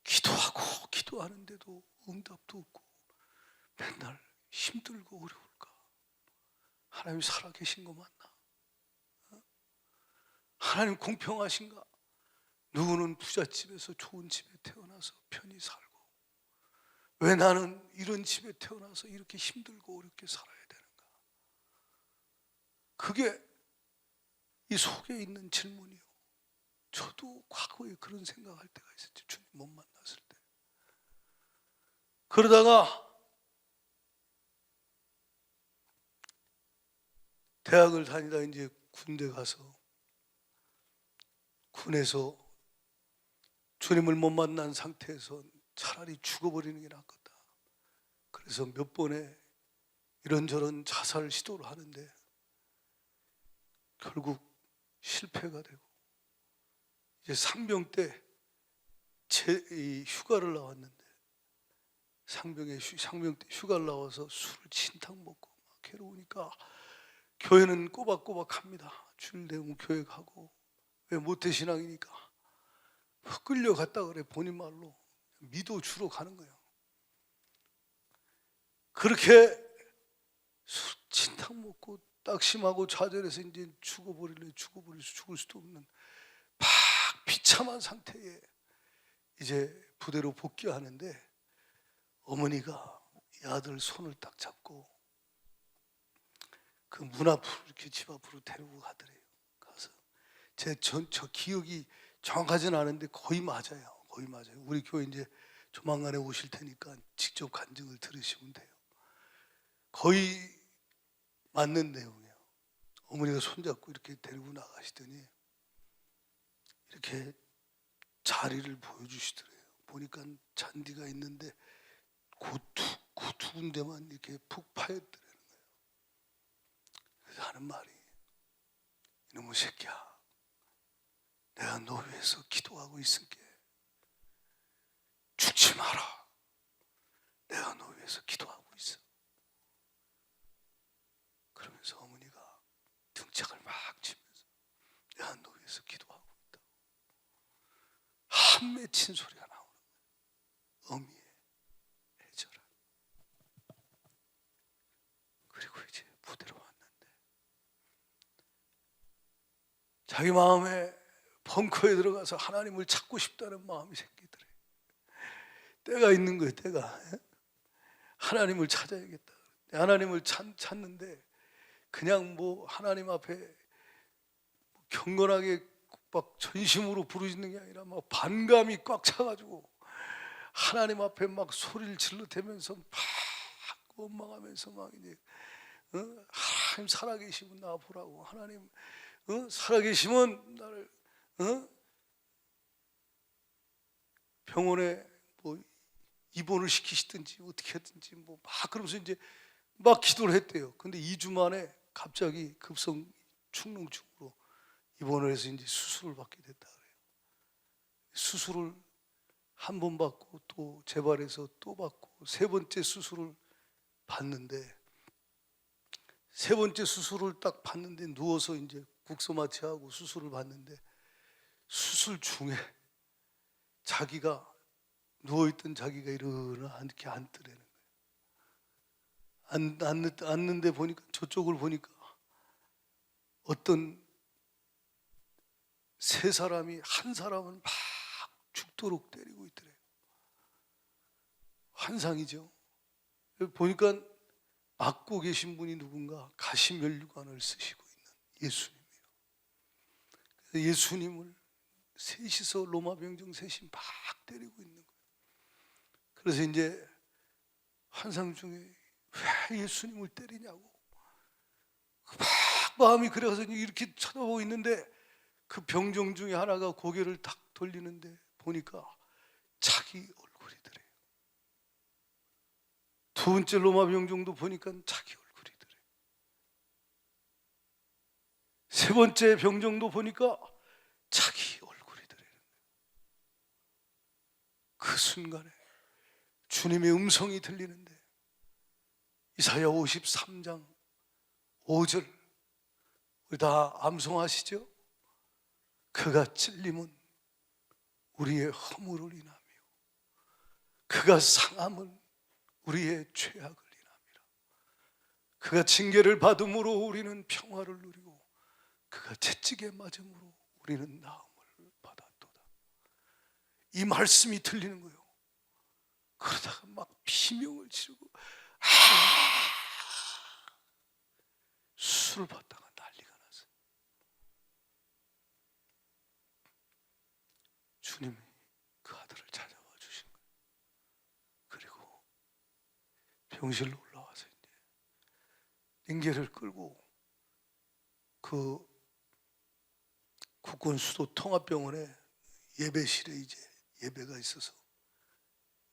기도하고 기도하는데도 응답도 없고 맨날 힘들고 어려울까? 하나님 살아계신 거 맞나? 하나님 공평하신가? 누구는 부잣집에서 좋은 집에 태어나서 편히 살고, 왜 나는 이런 집에 태어나서 이렇게 힘들고 어렵게 살아야 되는가? 그게 이 속에 있는 질문이요. 저도 과거에 그런 생각할 때가 있었죠. 주님 못 만났을 때. 그러다가 대학을 다니다 이제 군대 가서, 군에서 주님을 못 만난 상태에서 차라리 죽어버리는 게 낫겠다. 그래서 몇 번의 이런저런 자살 시도를 하는데 결국 실패가 되고 이제 상병 때 휴가를 나왔는데, 상병 때 휴가를 나와서 술을 진탕 먹고 막 괴로우니까 교회는 꼬박꼬박 합니다. 주일대응 교회 가고, 왜 모태신앙이니까 끌려갔다 그래. 본인 말로 믿어 주러 가는 거예요. 그렇게 술 진탕 먹고 딱심하고 좌절해서 이제 죽을 수도 없는 막 비참한 상태에 이제 부대로 복귀하는데, 어머니가 이 아들 손을 딱 잡고 그 문 앞으로 이렇게 집 앞으로 데리고 가더래요. 가서 저 기억이 정확하진 않은데 거의 맞아요. 거의 맞아요. 우리 교회 이제 조만간에 오실 테니까 직접 간증을 들으시면 돼요. 거의 맞는 내용이에요. 어머니가 손잡고 이렇게 데리고 나가시더니 이렇게 자리를 보여주시더래요. 보니까 잔디가 있는데 그 두 군데만 이렇게 푹 파였더라는 거예요. 그래서 하는 말이, 이놈의 새끼야, 내가 너 위해서 기도하고 있을게. 죽지 마라. 내가 너 위해서 기도하고 있어. 그러면서 어머니가 등짝을 막 치면서 내가 너 위해서 기도하고 있다. 한 맺힌 소리가 나오는 거예요. 어미의 애절한. 그리고 이제 부대로 왔는데 자기 마음에 벙커에 들어가서 하나님을 찾고 싶다는 마음이 생기더래. 때가 있는 거예요. 때가. 하나님을 찾아야겠다. 하나님을 찾는데 그냥 뭐 하나님 앞에 경건하게 막 전심으로 부르짖는 게 아니라 막 반감이 꽉 차가지고 하나님 앞에 막 소리를 질러대면서 막 원망하면서 막 이제 하나님 살아계시면 나 보라고, 하나님 살아계시면 나를 병원에 뭐 입원을 시키시든지 어떻게 하든지 뭐 막 그러면서 이제 막 기도를 했대요. 근데 2주 만에 갑자기 급성 축농증으로 입원을 해서 이제 수술을 받게 됐다 그래요. 수술을 한 번 받고 또 재발해서 또 받고 세 번째 수술을 받는데, 세 번째 수술을 딱 받는데 누워서 이제 국소 마취하고 수술을 받는데, 수술 중에 자기가 누워있던 자기가 일어나 이렇게 앉더라는 거예요. 앉는데 보니까, 저쪽을 보니까 어떤 세 사람이 한 사람은 막 죽도록 때리고 있더래요. 환상이죠. 보니까 맡고 계신 분이 누군가 가시면류관을 쓰시고 있는 예수님이에요. 예수님을 셋이서 로마 병정 셋이 막 때리고 있는 거예요. 그래서 이제 환상 중에 왜 예수님을 때리냐고 막 마음이 그래서 이렇게 쳐다보고 있는데, 그 병정 중에 하나가 고개를 탁 돌리는데 보니까 자기 얼굴이더래요. 두 번째 로마 병정도 보니까 자기 얼굴이더래요. 세 번째 병정도 보니까 자기 얼굴이더래요. 그 순간에 주님의 음성이 들리는데, 이사야 53장 5절 우리 다 암송하시죠? 그가 찔림은 우리의 허물을 인하며 그가 상함은 우리의 죄악을 인함이라. 그가 징계를 받음으로 우리는 평화를 누리고 그가 채찍에 맞음으로 우리는 나음을 받았도다. 이 말씀이 들리는 거예요. 그러다가 막 비명을 지르고 술을 받다가 난리가 났어요. 주님이 그 아들을 찾아와 주신 거예요. 그리고 병실로 올라와서 이제 링겔을 끌고 그 국군 수도 통합병원에 예배실에 이제 예배가 있어서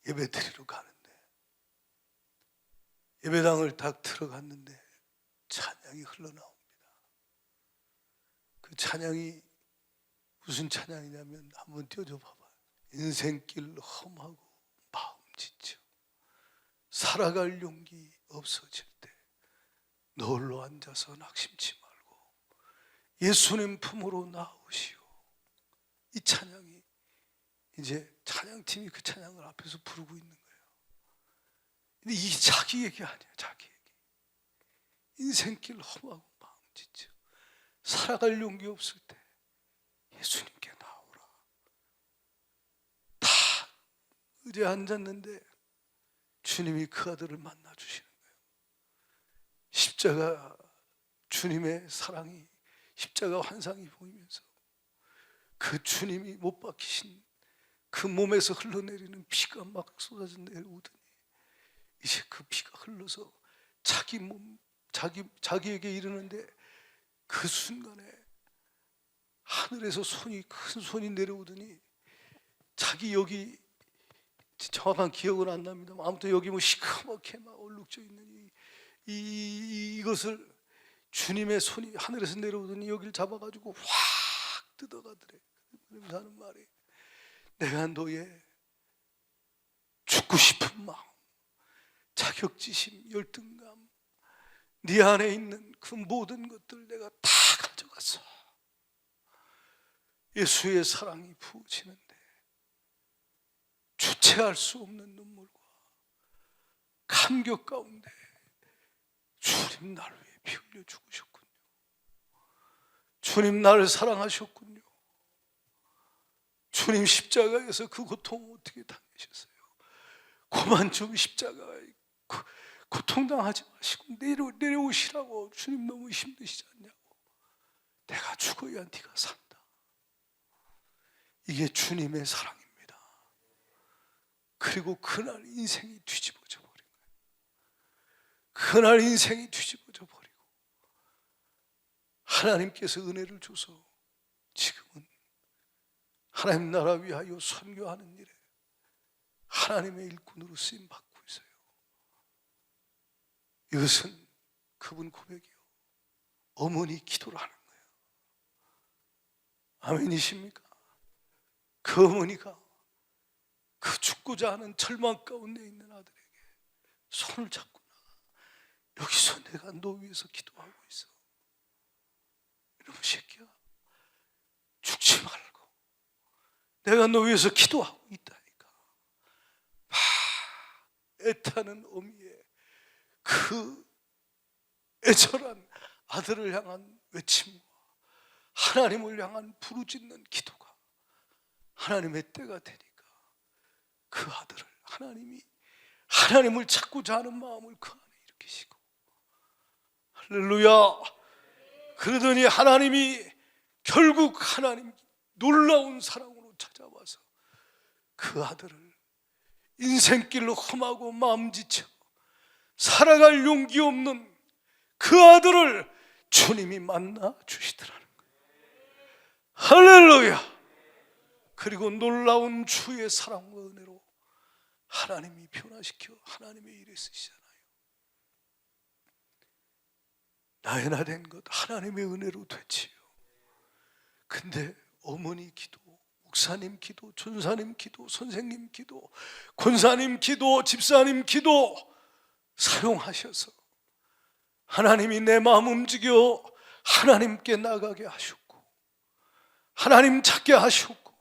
예배 드리러 가는데, 예배당을 딱 들어갔는데 찬양이 흘러나옵니다. 그 찬양이 무슨 찬양이냐면 한번 띄워줘 봐봐. 인생길 험하고 마음 지쳐 살아갈 용기 없어질 때 홀로 앉아서 낙심치 말고 예수님 품으로 나오시오. 이 찬양이 이제 찬양팀이 그 찬양을 앞에서 부르고 있는 거예요. 근데 이게 자기 얘기 아니야. 자기 얘기. 인생길 험하고 마음 지쳐 살아갈 용기 없을 때 예수님께 나오라. 다 의자에 앉았는데 주님이 그 아들을 만나 주시는 거예요. 십자가 주님의 사랑이 십자가 환상이 보이면서 그 주님이 못 박히신 그 몸에서 흘러내리는 피가 막 쏟아져 내려오더니 이제 그 피가 흘러서 자기 몸 자기에게 이르는데 그 순간에 하늘에서 큰 손이 내려오더니 자기 여기 정확한 기억은 안 납니다만 아무튼 여기 뭐 시커멓게 막 얼룩져 있는 이것을 주님의 손이 하늘에서 내려오더니 여기를 잡아가지고 확 뜯어가더래. 그러면서 하는 말이 내가 너의 죽고 싶은 마음, 자격지심, 열등감, 네 안에 있는 그 모든 것들 내가 다 가져갔어. 예수의 사랑이 부어지는데 주체할 수 없는 눈물과 감격 가운데 주님 나를 위해 피 흘려 죽으셨군요. 주님 나를 사랑하셨군요. 주님 십자가에서 그 고통을 어떻게 당하셨어요? 그만 좀 십자가에 고통당하지 마시고 내려오시라고. 주님 너무 힘드시지 않냐고. 내가 죽어야 네가 산다. 이게 주님의 사랑입니다. 그리고 그날 인생이 뒤집어져 버린 거예요. 그날 인생이 뒤집어져 버리고 하나님께서 은혜를 줘서 지금은 하나님 나라 위하여 선교하는 일에 하나님의 일꾼으로 쓰임 받고 있어요. 이것은 그분 고백이요, 어머니 기도를 하는 거예요. 아멘이십니까? 그 어머니가 그 죽고자 하는 절망 가운데 있는 아들에게 손을 잡고 나가, 여기서 내가 너 위해서 기도하고 있어. 이놈의 새끼야, 죽지 말고 내가 너 위해서 기도하고 있다니까. 애타는 어미의 그 애절한 아들을 향한 외침과 하나님을 향한 부르짖는 기도가 하나님의 때가 되니까 그 아들을 하나님을 찾고자 하는 마음을 그 안에 일으키시고, 할렐루야. 그러더니 하나님이 결국 하나님 놀라운 사랑으로 찾아와서 그 아들을 인생길로 험하고 마음 지쳐 살아갈 용기 없는 그 아들을 주님이 만나 주시더라는 거예요. 할렐루야. 그리고 놀라운 주의 사랑과 은혜로 하나님이 변화시켜 하나님의 일에 쓰시잖아요. 나의 나 된 것 하나님의 은혜로 됐지요. 근데 어머니 기도, 목사님 기도, 전사님 기도, 선생님 기도, 권사님 기도, 집사님 기도 사용하셔서 하나님이 내 마음 움직여 하나님께 나가게 하셨고, 하나님 찾게 하셨고,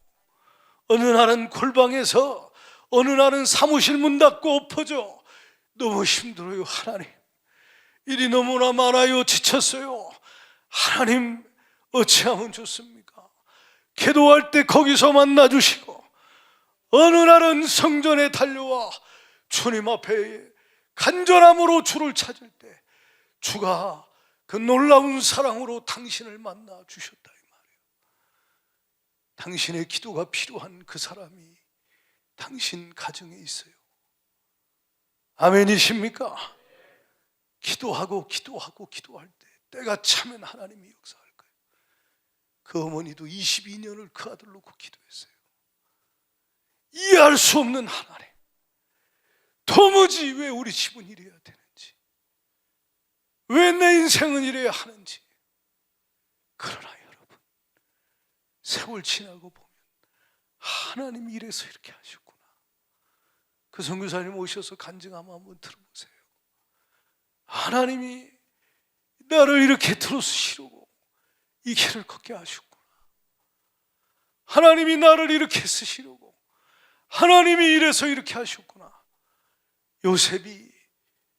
어느 날은 골방에서, 어느 날은 사무실 문 닫고 엎어져 너무 힘들어요. 하나님, 일이 너무나 많아요. 지쳤어요. 하나님, 어찌하면 좋습니까? 기도할 때 거기서 만나주시고, 어느 날은 성전에 달려와 주님 앞에 간절함으로 주를 찾을 때 주가 그 놀라운 사랑으로 당신을 만나 주셨다 이 말이에요. 당신의 기도가 필요한 그 사람이 당신 가정에 있어요. 아멘이십니까? 기도하고 기도할 때 때가 차면 하나님이 역사할 거예요. 그 어머니도 22년을 그 아들 놓고 기도했어요. 이해할 수 없는 하나님, 도무지 왜 우리 집은 이래야 되는지, 왜 내 인생은 이래야 하는지. 그러나 여러분, 세월 지나고 보면 하나님이 이래서 이렇게 하셨구나. 그 선교사님 오셔서 간증하면 한번 들어보세요. 하나님이 나를 이렇게 들어쓰시려고 이 길을 걷게 하셨구나. 하나님이 나를 이렇게 쓰시려고 하나님이 이래서 이렇게 하셨구나. 요셉이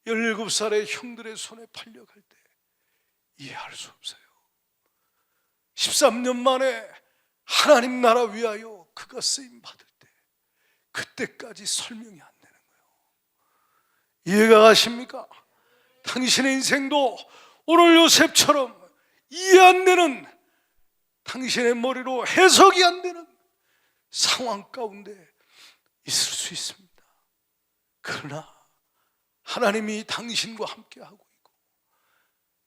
17살의 형들의 손에 팔려갈 때 이해할 수 없어요. 13년 만에 하나님 나라 위하여 그가 쓰임 받을 때 그때까지 설명이 안 되는 거예요. 이해가 가십니까? 당신의 인생도 오늘 요셉처럼 이해 안 되는, 당신의 머리로 해석이 안 되는 상황 가운데 있을 수 있습니다. 그러나 하나님이 당신과 함께 하고 있고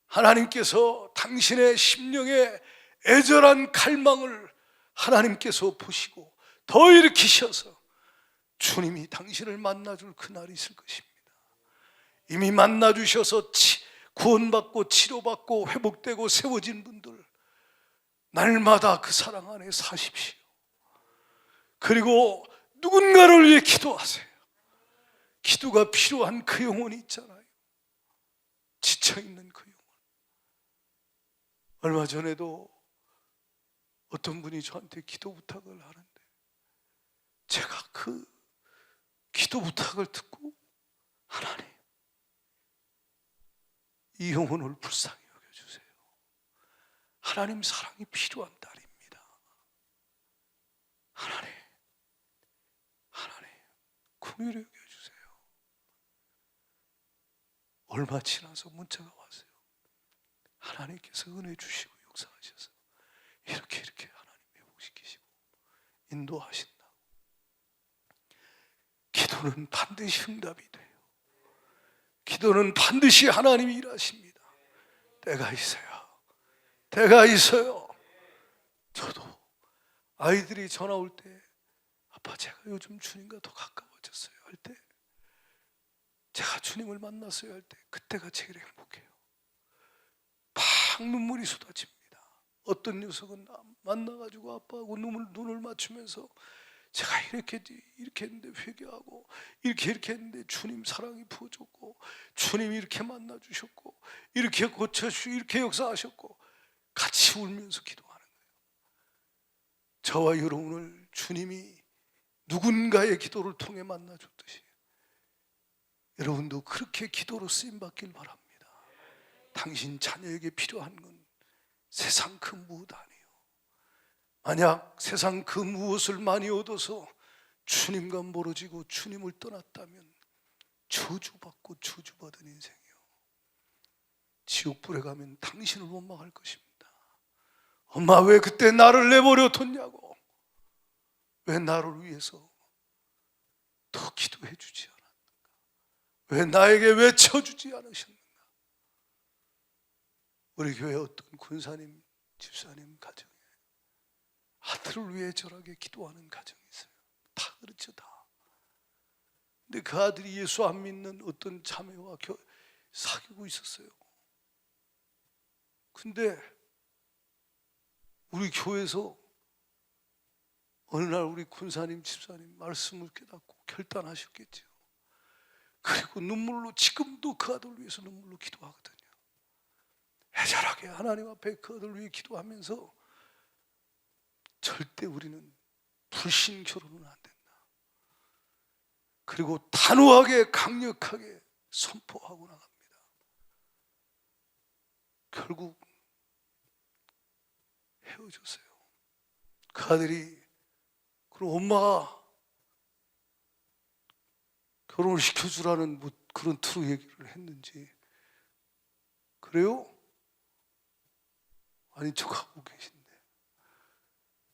하나님께서 당신의 심령의 애절한 갈망을 하나님께서 보시고 더 일으키셔서 주님이 당신을 만나줄 그날이 있을 것입니다. 이미 만나주셔서 구원받고 치료받고 회복되고 세워진 분들, 날마다 그 사랑 안에 사십시오. 그리고 누군가를 위해 기도하세요. 기도가 필요한 그 영혼이 있잖아요. 지쳐있는 그 영혼. 얼마 전에도 어떤 분이 저한테 기도 부탁을 하는데 제가 그 기도 부탁을 듣고, 하나님, 이 영혼을 불쌍히 여겨주세요. 하나님 사랑이 필요한 딸입니다. 하나님 긍휼히 여겨주세요. 얼마 지나서 문자가 왔어요. 하나님께서 은혜 주시고 역사하셔서 이렇게 하나님 회복시키시고 인도하신다고. 기도는 반드시 응답이 돼요. 기도는 반드시 하나님이 일하십니다. 때가 있어요. 저도 아이들이 전화 올 때, 아빠 제가 요즘 주님과 더 가까워졌어요 할 때, 제가 주님을 만났어요 할 때, 그때가 제일 행복해요. 막 눈물이 쏟아집니다. 어떤 녀석은 만나가지고 아빠하고 눈을 맞추면서 제가 이렇게 했는데 회개하고 이렇게 했는데 주님 사랑이 부어졌고 주님이 이렇게 만나주셨고 이렇게 고쳐주시고 이렇게 역사하셨고, 같이 울면서 기도하는 거예요. 저와 여러분을 주님이 누군가의 기도를 통해 만나줬듯이 여러분도 그렇게 기도로 쓰임받길 바랍니다. 당신 자녀에게 필요한 건 세상 그 무엇 아니에요. 만약 세상 그 무엇을 많이 얻어서 주님과 멀어지고 주님을 떠났다면 저주받고 저주받은 인생이요, 지옥불에 가면 당신을 원망할 것입니다. 엄마 왜 그때 나를 내버려 뒀냐고, 왜 나를 위해서 더 기도해 주지 않았는가, 왜 나에게 외쳐주지 않으셨는가. 우리 교회 어떤 군사님 집사님 가정에 아들을 위해 절하게 기도하는 가정이 있어요. 다 그렇죠, 다. 근데 그 아들이 예수 안 믿는 어떤 자매와 사귀고 있었어요. 근데 우리 교회에서 어느 날 우리 군사님 집사님 말씀을 깨닫고 결단하셨겠죠. 그리고 눈물로, 지금도 그 아들을 위해서 눈물로 기도하거든요. 애절하게 하나님 앞에 그 아들을 위해 기도하면서 절대 우리는 불신 결혼은 안 된다. 그리고 단호하게 강력하게 선포하고 나갑니다. 결국 헤어졌어요. 그 아들이, 그럼 엄마가 결혼을 시켜주라는 뭐 그런 투로 얘기를 했는지, 그래요? 아닌 척하고 계신데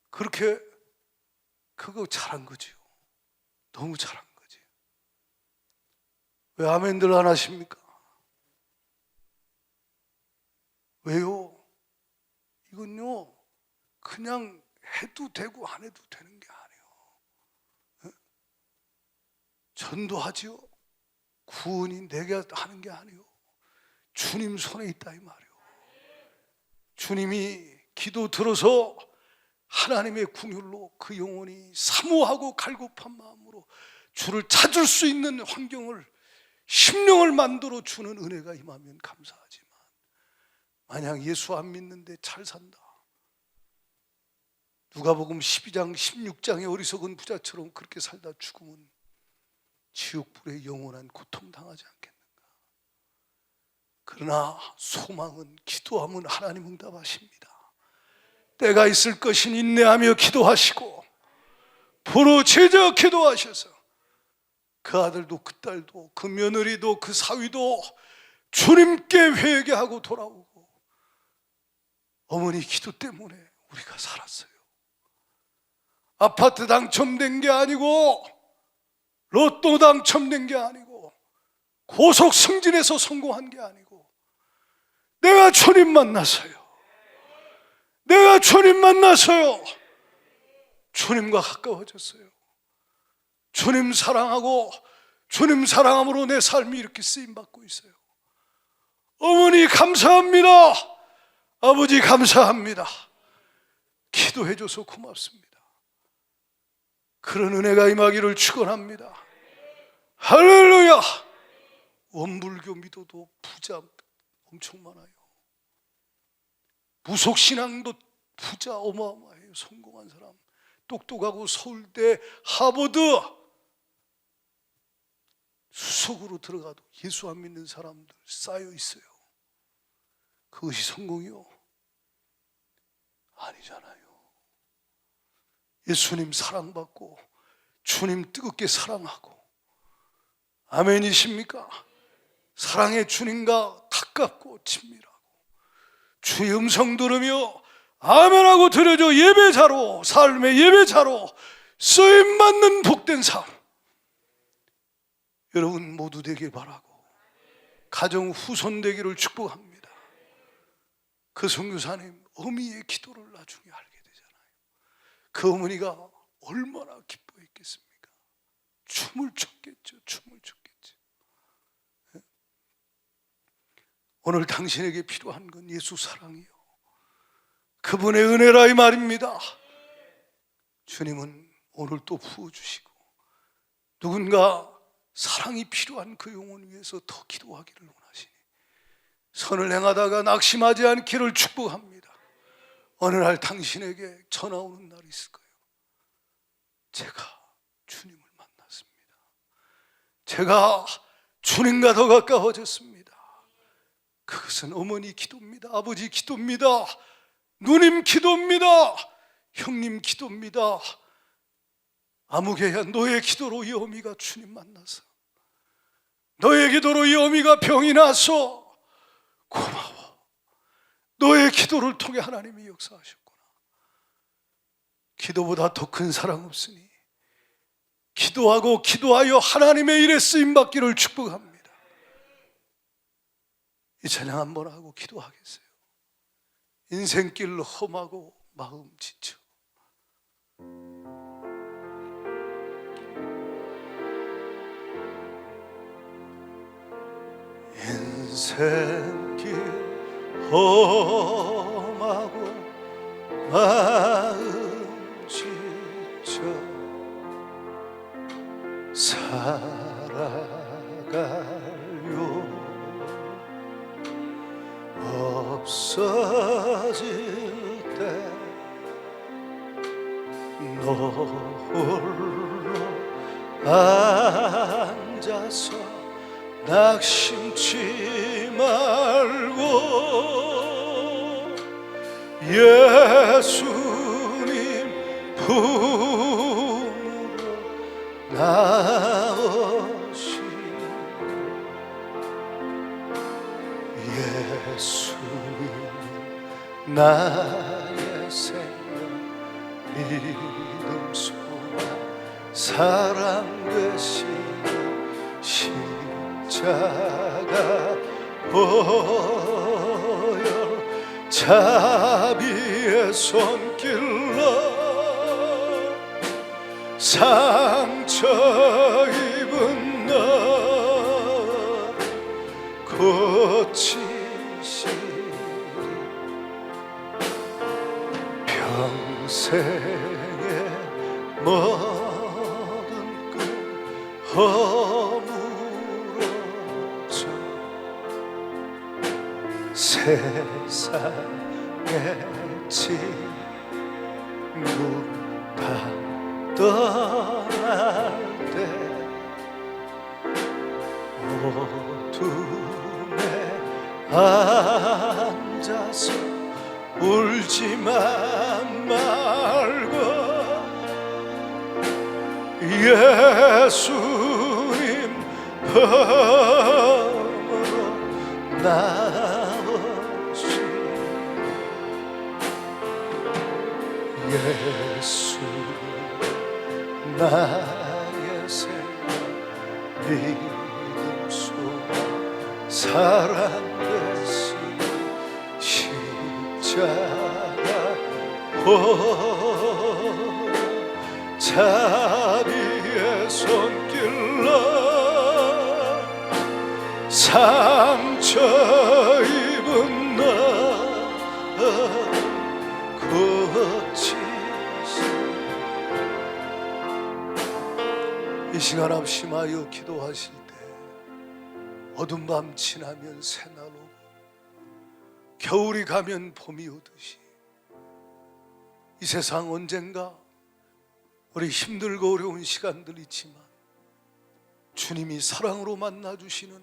그렇게 그거 잘한 거지요. 너무 잘한 거지. 왜 아멘들 안 하십니까? 왜요? 이건요 그냥 해도 되고 안 해도 되는 게 아니에요. 전도하지요. 구원이 내가 하는 게 아니에요. 주님 손에 있다 이 말이에요. 주님이 기도 들어서 하나님의 긍휼로 그 영혼이 사모하고 갈급한 마음으로 주를 찾을 수 있는 환경을, 심령을 만들어 주는 은혜가 임하면 감사하지만, 만약 예수 안 믿는데 잘 산다, 누가복음 12장 16장의 어리석은 부자처럼 그렇게 살다 죽으면 지옥불에 영원한 고통 당하지 않겠는가? 그러나 소망은, 기도하면 하나님 응답하십니다. 때가 있을 것인 인내하며 기도하시고 부르 제적 기도하셔서 그 아들도 그 딸도 그 며느리도 그 사위도 주님께 회개하고 돌아오고, 어머니 기도 때문에 우리가 살았어요. 아파트 당첨된 게 아니고, 로또 당첨된 게 아니고, 고속 승진해서 성공한 게 아니고, 내가 주님 만나서요, 내가 주님 만나서요, 주님과 가까워졌어요. 주님 사랑하고 주님 사랑함으로 내 삶이 이렇게 쓰임받고 있어요. 어머니 감사합니다. 아버지 감사합니다. 기도해줘서 고맙습니다. 그런 은혜가 임하기를 축원합니다. 할렐루야. 원불교 믿어도 부자 엄청 많아요. 무속신앙도 부자 어마어마해요. 성공한 사람, 똑똑하고 서울대, 하버드 수석으로 들어가도 예수 안 믿는 사람들 쌓여 있어요. 그것이 성공이요? 아니잖아요. 예수님 사랑받고 주님 뜨겁게 사랑하고, 아멘이십니까? 사랑의 주님과 가깝고 친밀하고 주의 음성 들으며 아멘하고 드려져 예배자로, 삶의 예배자로 쓰임받는 복된 삶 여러분 모두 되길 바라고, 가정 후손 되기를 축복합니다. 그 선교사님 어미의 기도를 나중에 알게 되잖아요. 그 어머니가 얼마나 기뻐했겠습니까? 춤을 췄겠죠. 춤을 췄겠죠. 오늘 당신에게 필요한 건 예수 사랑이요, 그분의 은혜라 이 말입니다. 주님은 오늘 또 부어주시고, 누군가 사랑이 필요한 그 영혼 위해서 더 기도하기를 원하시니 선을 행하다가 낙심하지 않기를 축복합니다. 어느 날 당신에게 전화 오는 날이 있을 거예요. 제가 주님을 만났습니다. 제가 주님과 더 가까워졌습니다. 그것은 어머니 기도입니다. 아버지 기도입니다. 누님 기도입니다. 형님 기도입니다. 아무개야 너의 기도로 이 어미가 주님 만나서, 너의 기도로 이 어미가 병이 나서 고마워. 너의 기도를 통해 하나님이 역사하셨구나. 기도보다 더 큰 사랑 없으니 기도하고 기도하여 하나님의 일에 쓰임받기를 축복합니다. 이 찬양 한번 하고 기도하겠어요. 인생길 험하고 마음 지쳐 인생길 험하고 마음 지쳐 살아가요. 없어질 때 너 홀로 앉아서 낙심치 말고 예수님 품으로 나오시. 예수님 나의 생명 믿음 소망 사랑 되시는 십자가 보혈 자비의 손길로 상처 입은 너 고치시리. 평생의 모든 꿈 허물어져 세상의 친구 다 떠날 때 어둠에 앉아서 울지만 말고 예수님 품으로 나오시오. 예수 나의 생명 믿음 소망 사랑 되시 십자가 자비의 손길로 상처 입은 나 고치시. 이 시간 합심하여 기도하실 때 어둠 밤 지나면 새날 오고 겨울이 가면 봄이 오듯이 이 세상 언젠가 우리 힘들고 어려운 시간들 있지만 주님이 사랑으로 만나주시는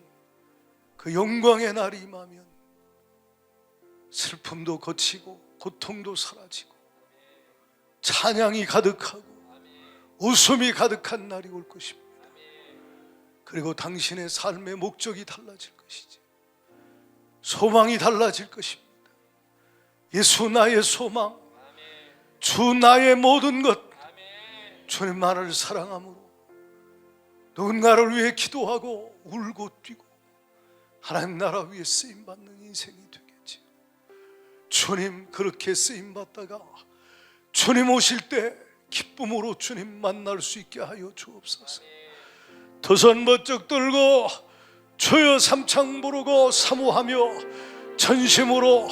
그 영광의 날이 임하면 슬픔도 거치고 고통도 사라지고 찬양이 가득하고 웃음이 가득한 날이 올 것입니다. 그리고 당신의 삶의 목적이 달라질 것이지, 소망이 달라질 것입니다. 예수 나의 소망, 주 나의 모든 것, 주님만을 사랑함으로 누군가를 위해 기도하고 울고 뛰고 하나님 나라 위해 쓰임받는 인생이 되겠지. 주님 그렇게 쓰임받다가 주님 오실 때 기쁨으로 주님 만날 수 있게 하여 주옵소서. 두 손 번쩍 들고 주여 삼창 부르고 사모하며 전심으로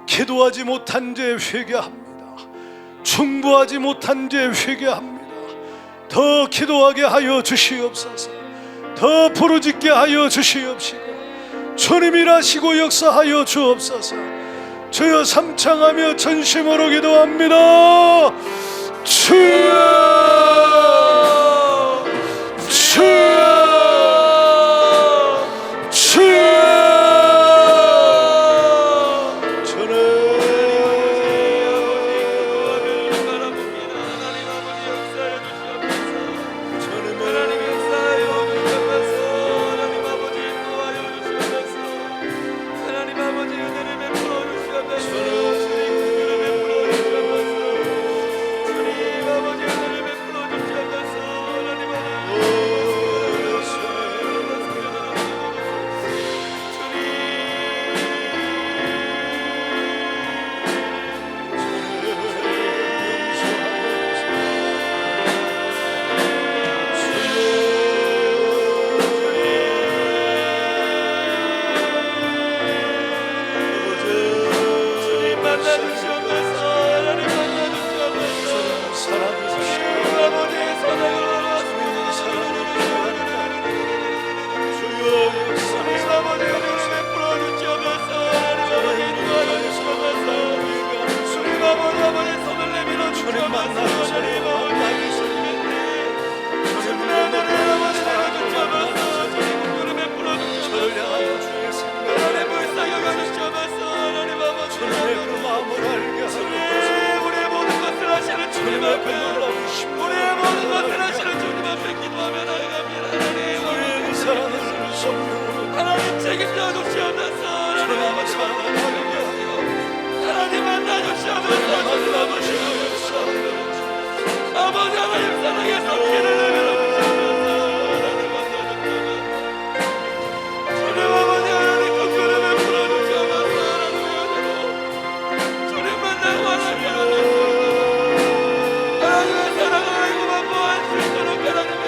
기도하지 못한 죄 회개합니다. 충부하지 못한 죄 회개합니다. 더 기도하게 하여 주시옵소서. 더 부르짖게 하여 주시옵시고 주님 일하시고 역사하여 주옵소서. 주여 삼창하며 전심으로 기도합니다. 주여 주여 주여. 하나님 책임져 주시옵소서. 하나님 만나 주시옵소서. 아버지 하나님 사랑의 손길을 내밀어 주시옵소서. 주님 아버지 하나님 거꾸름에 불어주시옵소서. 주님 만나고 하나님 하나님의 사랑을 알고만 보할 수 있도록 하나님의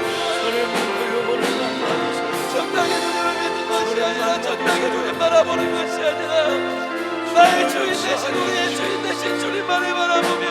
적당히 주님을 믿는 것이 아니라 적당히 주님 바라보는 것이 아니라 나의 주인 되신 우리의 주인 되신 주님만을 바라보며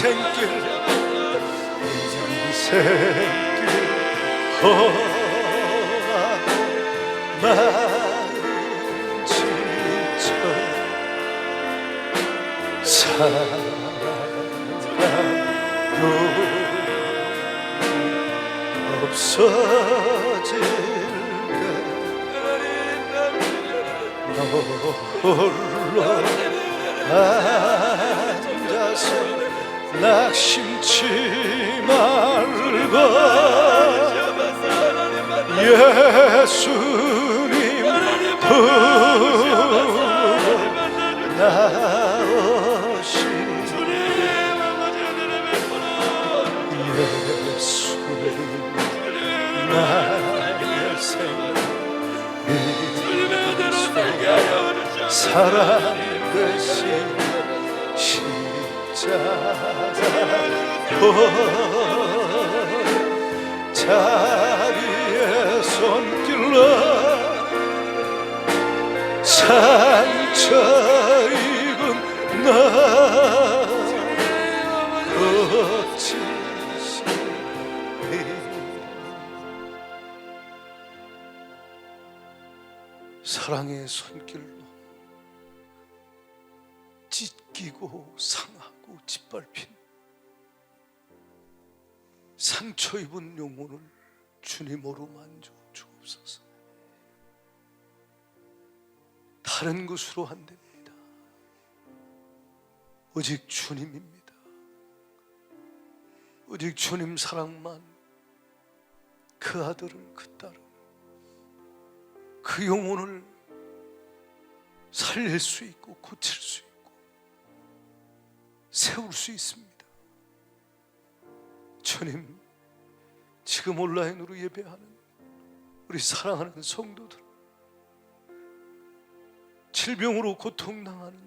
인생길 험하고 마음 지쳐 사랑도 없어질까 홀로 앉아서 낙심치 말고 예수님 부르고 나오시 예수님 나의 생명 사랑 대신 자리에 손길로 상처 입은 나 거치시니 사랑의 손길로 찢기고 상하고 짓밟힌 상처 입은 영혼을 주님으로 만져 주옵소서. 다른 것으로 안 됩니다. 오직 주님입니다. 오직 주님 사랑만 그 아들은 그 딸은 그 영혼을 살릴 수 있고 고칠 수 있고 세울 수 있습니다. 주님, 지금 온라인으로 예배하는 우리 사랑하는 성도들, 질병으로 고통당하는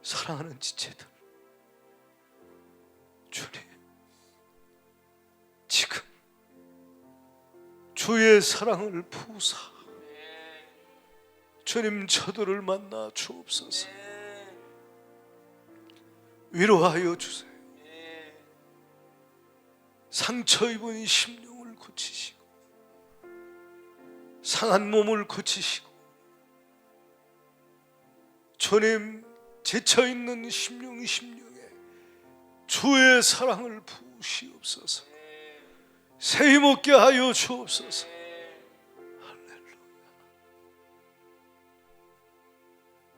사랑하는 지체들, 주님, 지금 주의 사랑을 부으사 주님 저들을 만나 주옵소서. 위로하여 주세요. 상처 입은 심령을 고치시고 상한 몸을 고치시고 주님 지쳐있는 심령에 주의 사랑을 부으시옵소서. 새 힘 얻게 하여 주옵소서. 할렐루야.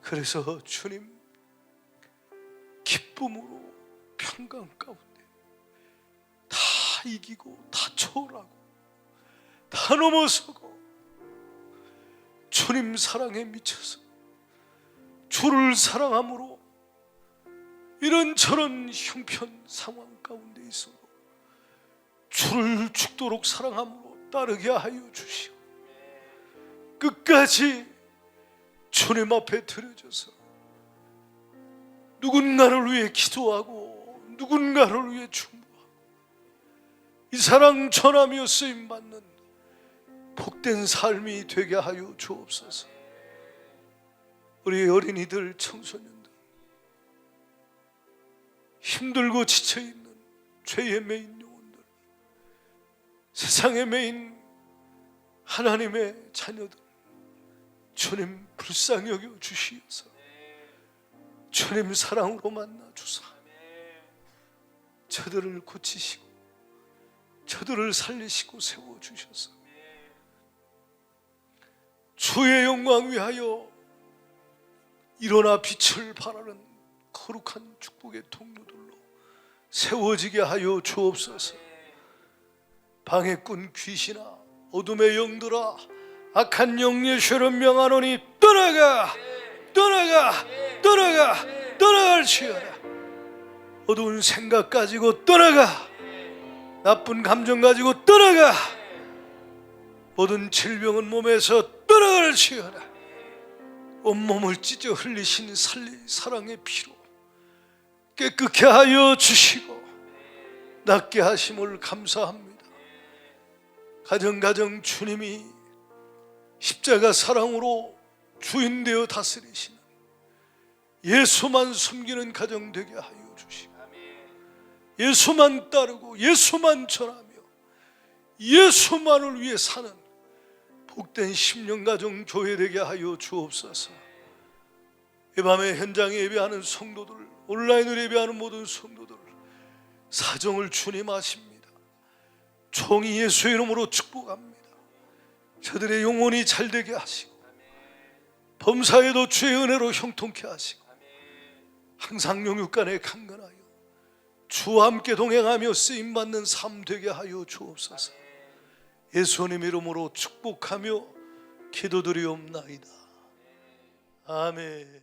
그래서 주님 기쁨으로 평강 가운데 다 이기고 다 초월하고 다 넘어서고 주님 사랑에 미쳐서 주를 사랑함으로 이런저런 형편 상황 가운데 있어도 주를 죽도록 사랑함으로 따르게 하여 주시오. 끝까지 주님 앞에 드려져서 누군가를 위해 기도하고 누군가를 위해 중보하고 이 사랑 전하며 쓰임받는 복된 삶이 되게 하여 주옵소서. 우리 어린이들, 청소년들, 힘들고 지쳐있는 죄에 매인 영혼들, 세상에 매인 하나님의 자녀들, 주님 불쌍히 여겨 주시어서 주님 사랑으로 만나 주사 저들을 고치시고 저들을 살리시고 세워주셔서 주의 영광 위하여 일어나 빛을 발하는 거룩한 축복의 통로들로 세워지게 하여 주옵소서. 방해꾼 귀신아, 어둠의 영들아, 악한 영 예수로 명하노니 떠나가, 떠나가, 떠나가, 떠나갈지어다. 어두운 생각 가지고 떠나가, 나쁜 감정 가지고 떠나가, 모든 질병은 몸에서 떠나갈지어다. 온몸을 찢어 흘리신 사랑의 피로 깨끗게 하여 주시고 낫게 하심을 감사합니다. 가정 주님이 십자가 사랑으로 주인되어 다스리시는 예수만 숨기는 가정 되게 하여 주시고 예수만 따르고 예수만 전하며 예수만을 위해 사는 복된 10년 가정 교회 되게 하여 주옵소서. 이 밤에 현장에 예배하는 성도들, 온라인으로 예배하는 모든 성도들 사정을 주님 아십니다. 총히 예수의 이름으로 축복합니다. 저들의 영혼이 잘되게 하시고 범사에도 주의 은혜로 형통케 하시고 항상 영육간에 강건하여 주와 함께 동행하며 쓰임받는 삶 되게 하여 주옵소서. 예수님 이름으로 축복하며 기도드리옵나이다. 아멘.